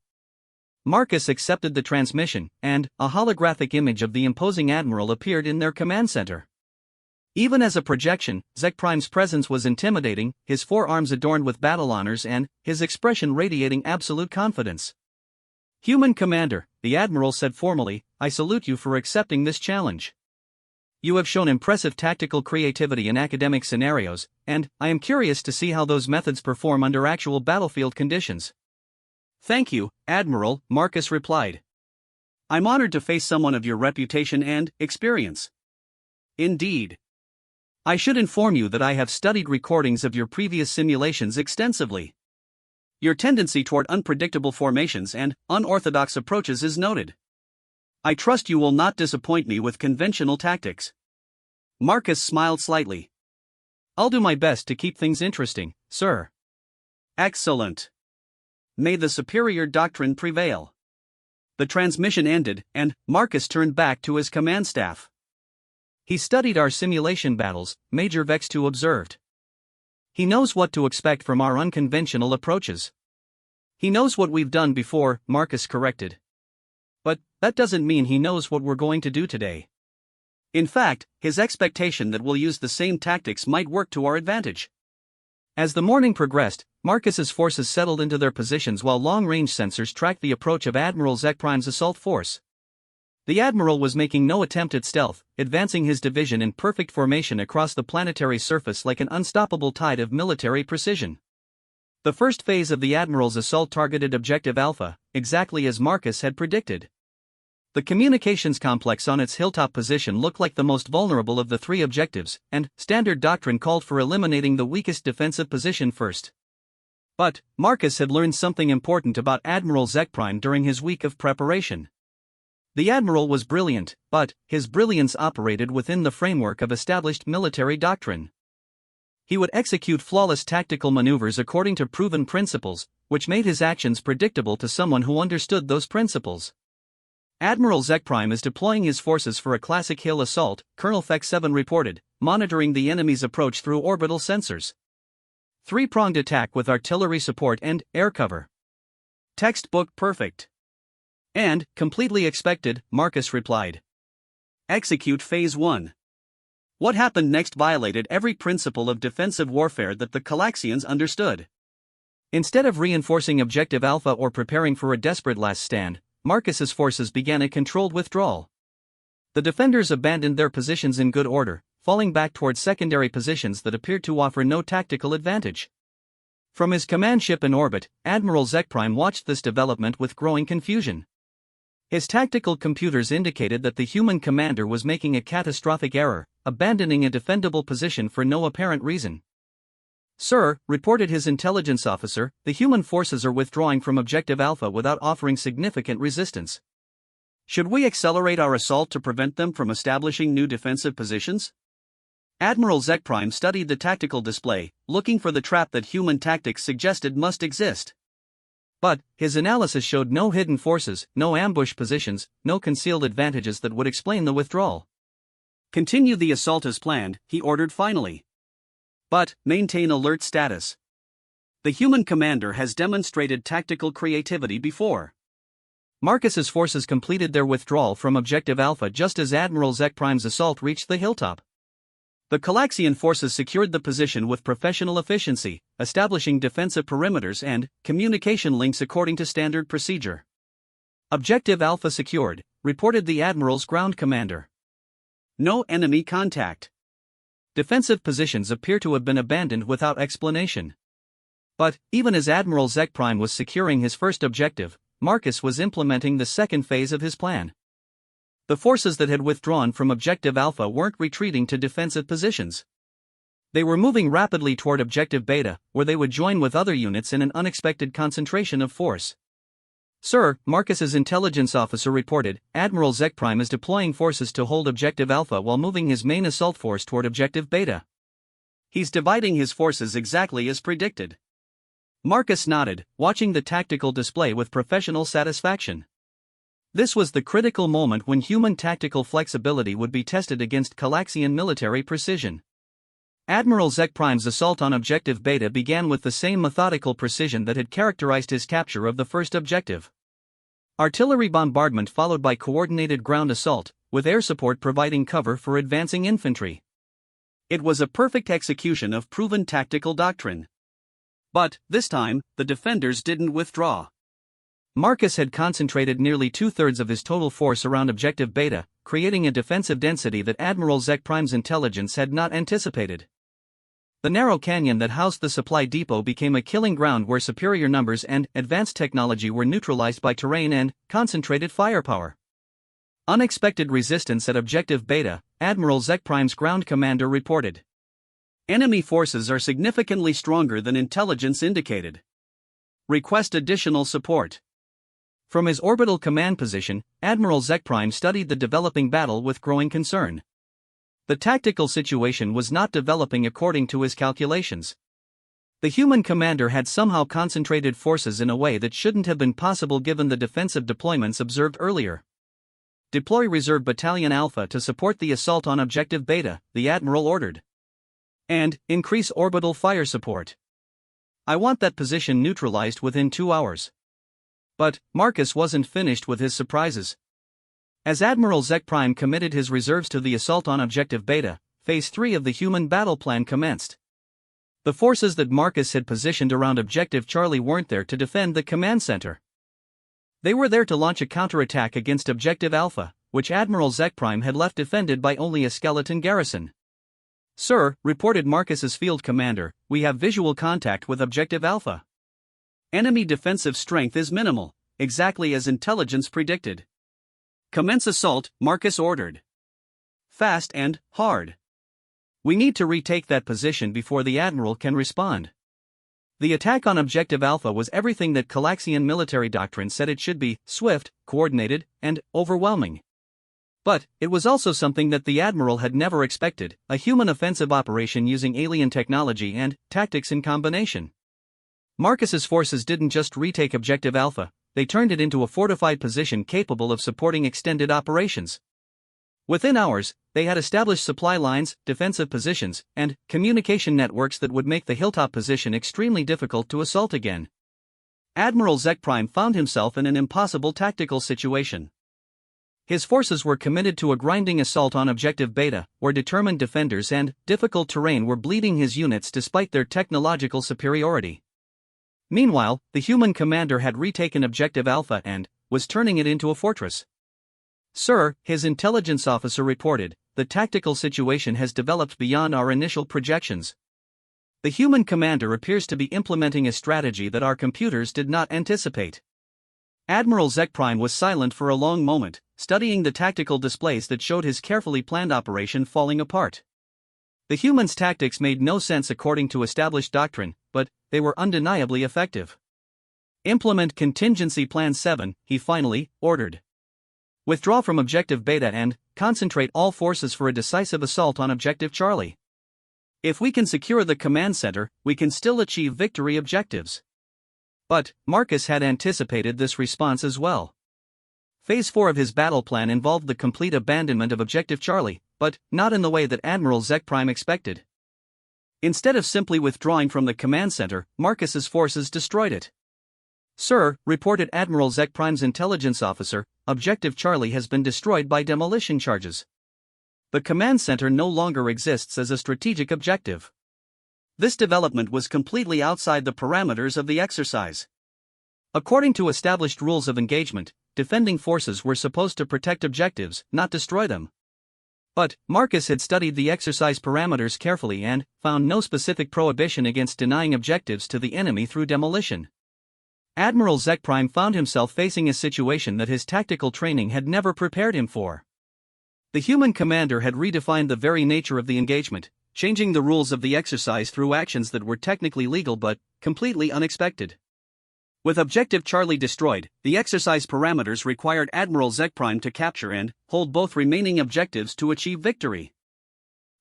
[SPEAKER 1] Marcus accepted the transmission, and a holographic image of the imposing admiral appeared in their command center. Even as a projection, Zekprime's presence was intimidating, his forearms adorned with battle honors and his expression radiating absolute confidence. "Human Commander," the Admiral said formally, "I salute you for accepting this challenge. You have shown impressive tactical creativity in academic scenarios, and I am curious to see how those methods perform under actual battlefield conditions." "Thank you, Admiral," Marcus replied. "I'm honored to face someone of your reputation and experience." "Indeed. I should inform you that I have studied recordings of your previous simulations extensively. Your tendency toward unpredictable formations and unorthodox approaches is noted. I trust you will not disappoint me with conventional tactics." Marcus smiled slightly. "I'll do my best to keep things interesting, sir." "Excellent. May the superior doctrine prevail." The transmission ended, and Marcus turned back to his command staff. "He studied our simulation battles," Major Vex2 observed. "He knows what to expect from our unconventional approaches." "He knows what we've done before," Marcus corrected. "But that doesn't mean he knows what we're going to do today. In fact, his expectation that we'll use the same tactics might work to our advantage." As the morning progressed, Marcus's forces settled into their positions while long-range sensors tracked the approach of Admiral Zekprime's assault force. The Admiral was making no attempt at stealth, advancing his division in perfect formation across the planetary surface like an unstoppable tide of military precision. The first phase of the Admiral's assault targeted Objective Alpha, exactly as Marcus had predicted. The communications complex on its hilltop position looked like the most vulnerable of the three objectives, and standard doctrine called for eliminating the weakest defensive position first. But Marcus had learned something important about Admiral Zekprime during his week of preparation. The Admiral was brilliant, but his brilliance operated within the framework of established military doctrine. He would execute flawless tactical maneuvers according to proven principles, which made his actions predictable to someone who understood those principles. "Admiral Zekprime is deploying his forces for a classic hill assault," Colonel Fex7 reported, monitoring the enemy's approach through orbital sensors. "Three-pronged attack with artillery support and air cover. Textbook perfect." "And completely expected," Marcus replied. "Execute Phase 1. What happened next violated every principle of defensive warfare that the Calaxians understood." Instead of reinforcing Objective Alpha or preparing for a desperate last stand, Marcus's forces began a controlled withdrawal. The defenders abandoned their positions in good order, falling back towards secondary positions that appeared to offer no tactical advantage. From his command ship in orbit, Admiral Zekprime watched this development with growing confusion. His tactical computers indicated that the human commander was making a catastrophic error, abandoning a defendable position for no apparent reason. "Sir," reported his intelligence officer, "the human forces are withdrawing from Objective Alpha without offering significant resistance. Should we accelerate our assault to prevent them from establishing new defensive positions?" Admiral Zekprime studied the tactical display, looking for the trap that human tactics suggested must exist. But his analysis showed no hidden forces, no ambush positions, no concealed advantages that would explain the withdrawal. "Continue the assault as planned," he ordered finally. "But maintain alert status. The human commander has demonstrated tactical creativity before. Marcus's forces completed their withdrawal from Objective Alpha just as Admiral Zek Prime's assault reached the hilltop. The Calaxian forces secured the position with professional efficiency, establishing defensive perimeters and communication links according to standard procedure. Objective Alpha secured, reported the Admiral's ground commander. No enemy contact. Defensive positions appear to have been abandoned without explanation. But, even as Admiral Zek Prime was securing his first objective, Marcus was implementing the second phase of his plan. The forces that had withdrawn from Objective Alpha weren't retreating to defensive positions. They were moving rapidly toward Objective Beta, where they would join with other units in an unexpected concentration of force. Sir, Marcus's intelligence officer reported, Admiral Zek Prime is deploying forces to hold Objective Alpha while moving his main assault force toward Objective Beta. He's dividing his forces exactly as predicted. Marcus nodded, watching the tactical display with professional satisfaction. This was the critical moment when human tactical flexibility would be tested against Calaxian military precision. Admiral Zek Prime's assault on Objective Beta began with the same methodical precision that had characterized his capture of the first objective. Artillery bombardment followed by coordinated ground assault, with air support providing cover for advancing infantry. It was a perfect execution of proven tactical doctrine. But, this time, the defenders didn't withdraw. Marcus had concentrated nearly two-thirds of his total force around Objective Beta, creating a defensive density that Admiral Zek Prime's intelligence had not anticipated. The narrow canyon that housed the supply depot became a killing ground where superior numbers and advanced technology were neutralized by terrain and concentrated firepower. Unexpected resistance at Objective Beta, Admiral Zek Prime's ground commander reported. Enemy forces are significantly stronger than intelligence indicated. Request additional support. From his orbital command position, Admiral Zek Prime studied the developing battle with growing concern. The tactical situation was not developing according to his calculations. The human commander had somehow concentrated forces in a way that shouldn't have been possible given the defensive deployments observed earlier. Deploy Reserve Battalion Alpha to support the assault on Objective Beta, the Admiral ordered. And, increase orbital fire support. I want that position neutralized within 2 hours. But, Marcus wasn't finished with his surprises. As Admiral Zek Prime committed his reserves to the assault on Objective Beta, Phase 3 of the human battle plan commenced. The forces that Marcus had positioned around Objective Charlie weren't there to defend the command center. They were there to launch a counterattack against Objective Alpha, which Admiral Zek Prime had left defended by only a skeleton garrison. Sir, reported Marcus's field commander, we have visual contact with Objective Alpha. Enemy defensive strength is minimal, exactly as intelligence predicted. Commence assault, Marcus ordered. Fast and hard. We need to retake that position before the Admiral can respond. The attack on Objective Alpha was everything that Calaxian military doctrine said it should be: swift, coordinated, and overwhelming. But, it was also something that the Admiral had never expected, a human offensive operation using alien technology and tactics in combination. Marcus's forces didn't just retake Objective Alpha, they turned it into a fortified position capable of supporting extended operations. Within hours, they had established supply lines, defensive positions, and communication networks that would make the hilltop position extremely difficult to assault again. Admiral Zek Prime found himself in an impossible tactical situation. His forces were committed to a grinding assault on Objective Beta, where determined defenders and difficult terrain were bleeding his units despite their technological superiority. Meanwhile, the human commander had retaken Objective Alpha and was turning it into a fortress. Sir, his intelligence officer reported, the tactical situation has developed beyond our initial projections. The human commander appears to be implementing a strategy that our computers did not anticipate. Admiral Zek Prime was silent for a long moment, studying the tactical displays that showed his carefully planned operation falling apart. The humans' tactics made no sense according to established doctrine, but they were undeniably effective. Implement Contingency Plan 7, he finally ordered. Withdraw from Objective Beta and concentrate all forces for a decisive assault on Objective Charlie. If we can secure the command center, we can still achieve victory objectives. But, Marcus had anticipated this response as well. Phase 4 of his battle plan involved the complete abandonment of Objective Charlie, but not in the way that Admiral Zek Prime expected. Instead of simply withdrawing from the command center, Marcus's forces destroyed it. "Sir," reported Admiral Zek Prime's intelligence officer, "Objective Charlie has been destroyed by demolition charges. The command center no longer exists as a strategic objective." This development was completely outside the parameters of the exercise. According to established rules of engagement, defending forces were supposed to protect objectives, not destroy them. But Marcus had studied the exercise parameters carefully and found no specific prohibition against denying objectives to the enemy through demolition. Admiral Zek Prime found himself facing a situation that his tactical training had never prepared him for. The human commander had redefined the very nature of the engagement, changing the rules of the exercise through actions that were technically legal but completely unexpected. With Objective Charlie destroyed, the exercise parameters required Admiral Zek Prime to capture and hold both remaining objectives to achieve victory.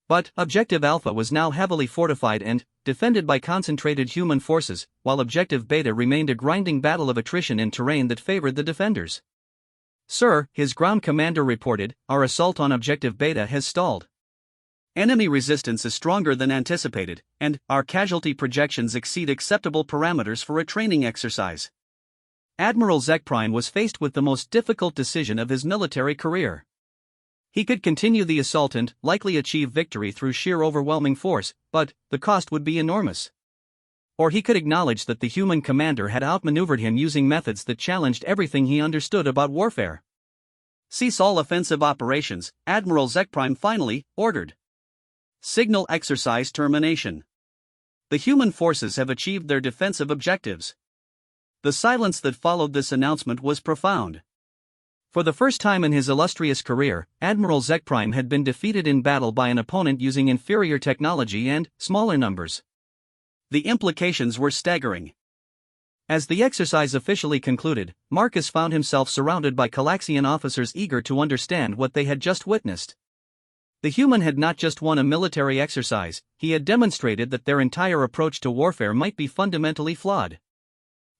[SPEAKER 1] But Objective Alpha was now heavily fortified and defended by concentrated human forces, while Objective Beta remained a grinding battle of attrition in terrain that favored the defenders. "Sir," his ground commander reported, "our assault on Objective Beta has stalled. Enemy resistance is stronger than anticipated, and our casualty projections exceed acceptable parameters for a training exercise." Admiral Zek Prime was faced with the most difficult decision of his military career. He could continue the assault and likely achieve victory through sheer overwhelming force, but the cost would be enormous. Or he could acknowledge that the human commander had outmaneuvered him using methods that challenged everything he understood about warfare. "Cease all offensive operations," Admiral Zek Prime finally ordered. "Signal exercise termination. The human forces have achieved their defensive objectives." The silence that followed this announcement was profound. For the first time in his illustrious career, Admiral Zek Prime had been defeated in battle by an opponent using inferior technology and smaller numbers. The implications were staggering. As the exercise officially concluded, Marcus found himself surrounded by Calaxian officers eager to understand what they had just witnessed. The human had not just won a military exercise, he had demonstrated that their entire approach to warfare might be fundamentally flawed.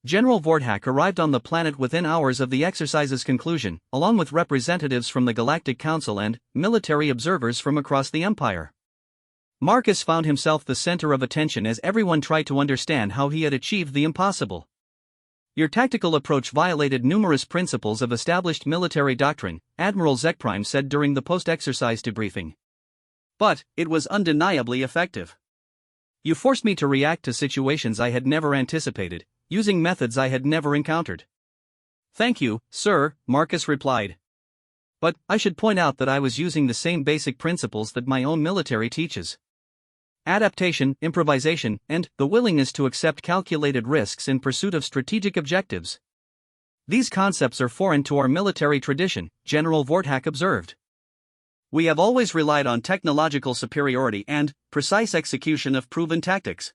[SPEAKER 1] General Vorthak arrived on the planet within hours of the exercise's conclusion, along with representatives from the Galactic Council and military observers from across the Empire. Marcus found himself the center of attention as everyone tried to understand how he had achieved the impossible. "Your tactical approach violated numerous principles of established military doctrine," Admiral Zek Prime said during the post-exercise debriefing. "But it was undeniably effective. You forced me to react to situations I had never anticipated, using methods I had never encountered." "Thank you, sir," Marcus replied. "But I should point out that I was using the same basic principles that my own military teaches. Adaptation, improvisation, and the willingness to accept calculated risks in pursuit of strategic objectives. These concepts are foreign to our military tradition," General Vorthak observed. "We have always relied on technological superiority and precise execution of proven tactics.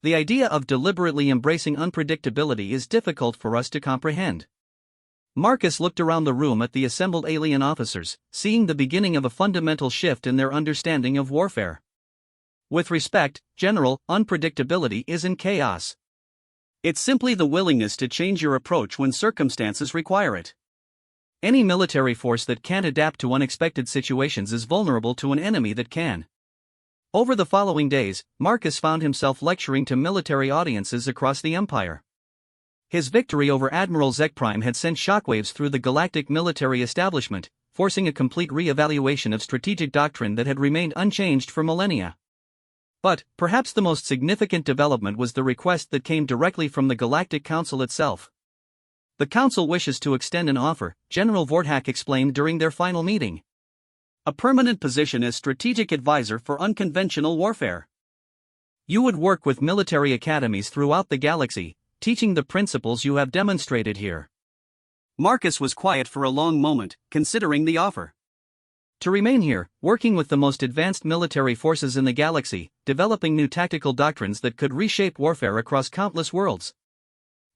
[SPEAKER 1] The idea of deliberately embracing unpredictability is difficult for us to comprehend." Marcus looked around the room at the assembled alien officers, seeing the beginning of a fundamental shift in their understanding of warfare. "With respect, General, unpredictability isn't chaos. It's simply the willingness to change your approach when circumstances require it. Any military force that can't adapt to unexpected situations is vulnerable to an enemy that can." Over the following days, Marcus found himself lecturing to military audiences across the Empire. His victory over Admiral Zek Prime had sent shockwaves through the galactic military establishment, forcing a complete re-evaluation of strategic doctrine that had remained unchanged for millennia. But perhaps the most significant development was the request that came directly from the Galactic Council itself. "The Council wishes to extend an offer," General Vorthak explained during their final meeting. "A permanent position as strategic advisor for unconventional warfare. You would work with military academies throughout the galaxy, teaching the principles you have demonstrated here." Marcus was quiet for a long moment, considering the offer. To remain here, working with the most advanced military forces in the galaxy, developing new tactical doctrines that could reshape warfare across countless worlds.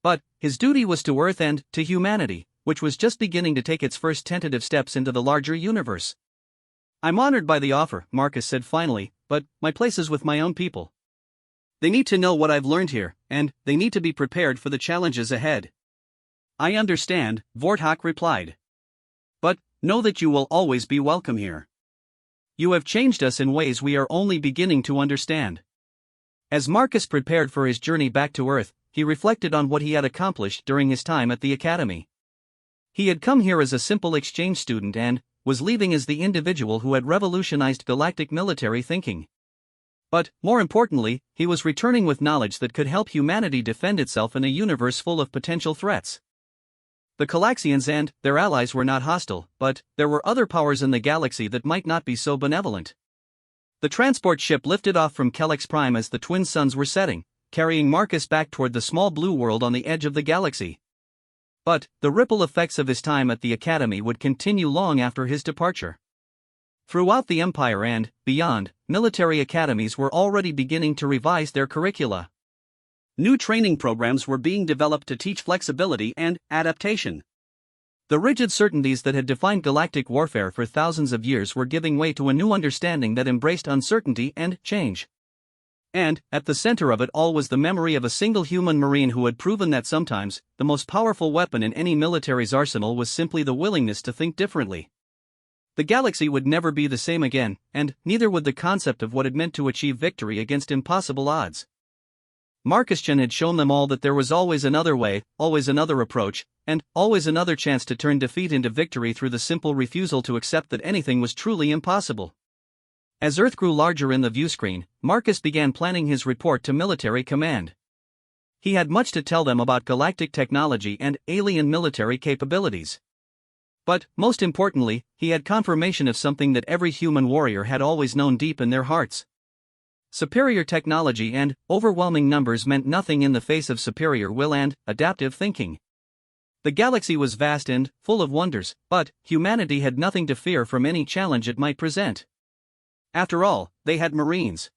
[SPEAKER 1] But his duty was to Earth and to humanity, which was just beginning to take its first tentative steps into the larger universe. "I'm honored by the offer," Marcus said finally, "but my place is with my own people. They need to know what I've learned here, and they need to be prepared for the challenges ahead." "I understand," Vorthak replied. "But know that you will always be welcome here. You have changed us in ways we are only beginning to understand." As Marcus prepared for his journey back to Earth, he reflected on what he had accomplished during his time at the Academy. He had come here as a simple exchange student and was leaving as the individual who had revolutionized galactic military thinking. But, more importantly, he was returning with knowledge that could help humanity defend itself in a universe full of potential threats. The Calaxians and their allies were not hostile, but there were other powers in the galaxy that might not be so benevolent. The transport ship lifted off from Calax Prime as the twin suns were setting, carrying Marcus back toward the small blue world on the edge of the galaxy. But the ripple effects of his time at the Academy would continue long after his departure. Throughout the Empire and beyond, military academies were already beginning to revise their curricula. New training programs were being developed to teach flexibility and adaptation. The rigid certainties that had defined galactic warfare for thousands of years were giving way to a new understanding that embraced uncertainty and change. And, at the center of it all was the memory of a single human Marine who had proven that sometimes, the most powerful weapon in any military's arsenal was simply the willingness to think differently. The galaxy would never be the same again, and neither would the concept of what it meant to achieve victory against impossible odds. Marcus Chen had shown them all that there was always another way, always another approach, and always another chance to turn defeat into victory through the simple refusal to accept that anything was truly impossible. As Earth grew larger in the viewscreen, Marcus began planning his report to military command. He had much to tell them about galactic technology and alien military capabilities. But, most importantly, he had confirmation of something that every human warrior had always known deep in their hearts. Superior technology and overwhelming numbers meant nothing in the face of superior will and adaptive thinking. The galaxy was vast and full of wonders, but humanity had nothing to fear from any challenge it might present. After all, they had Marines.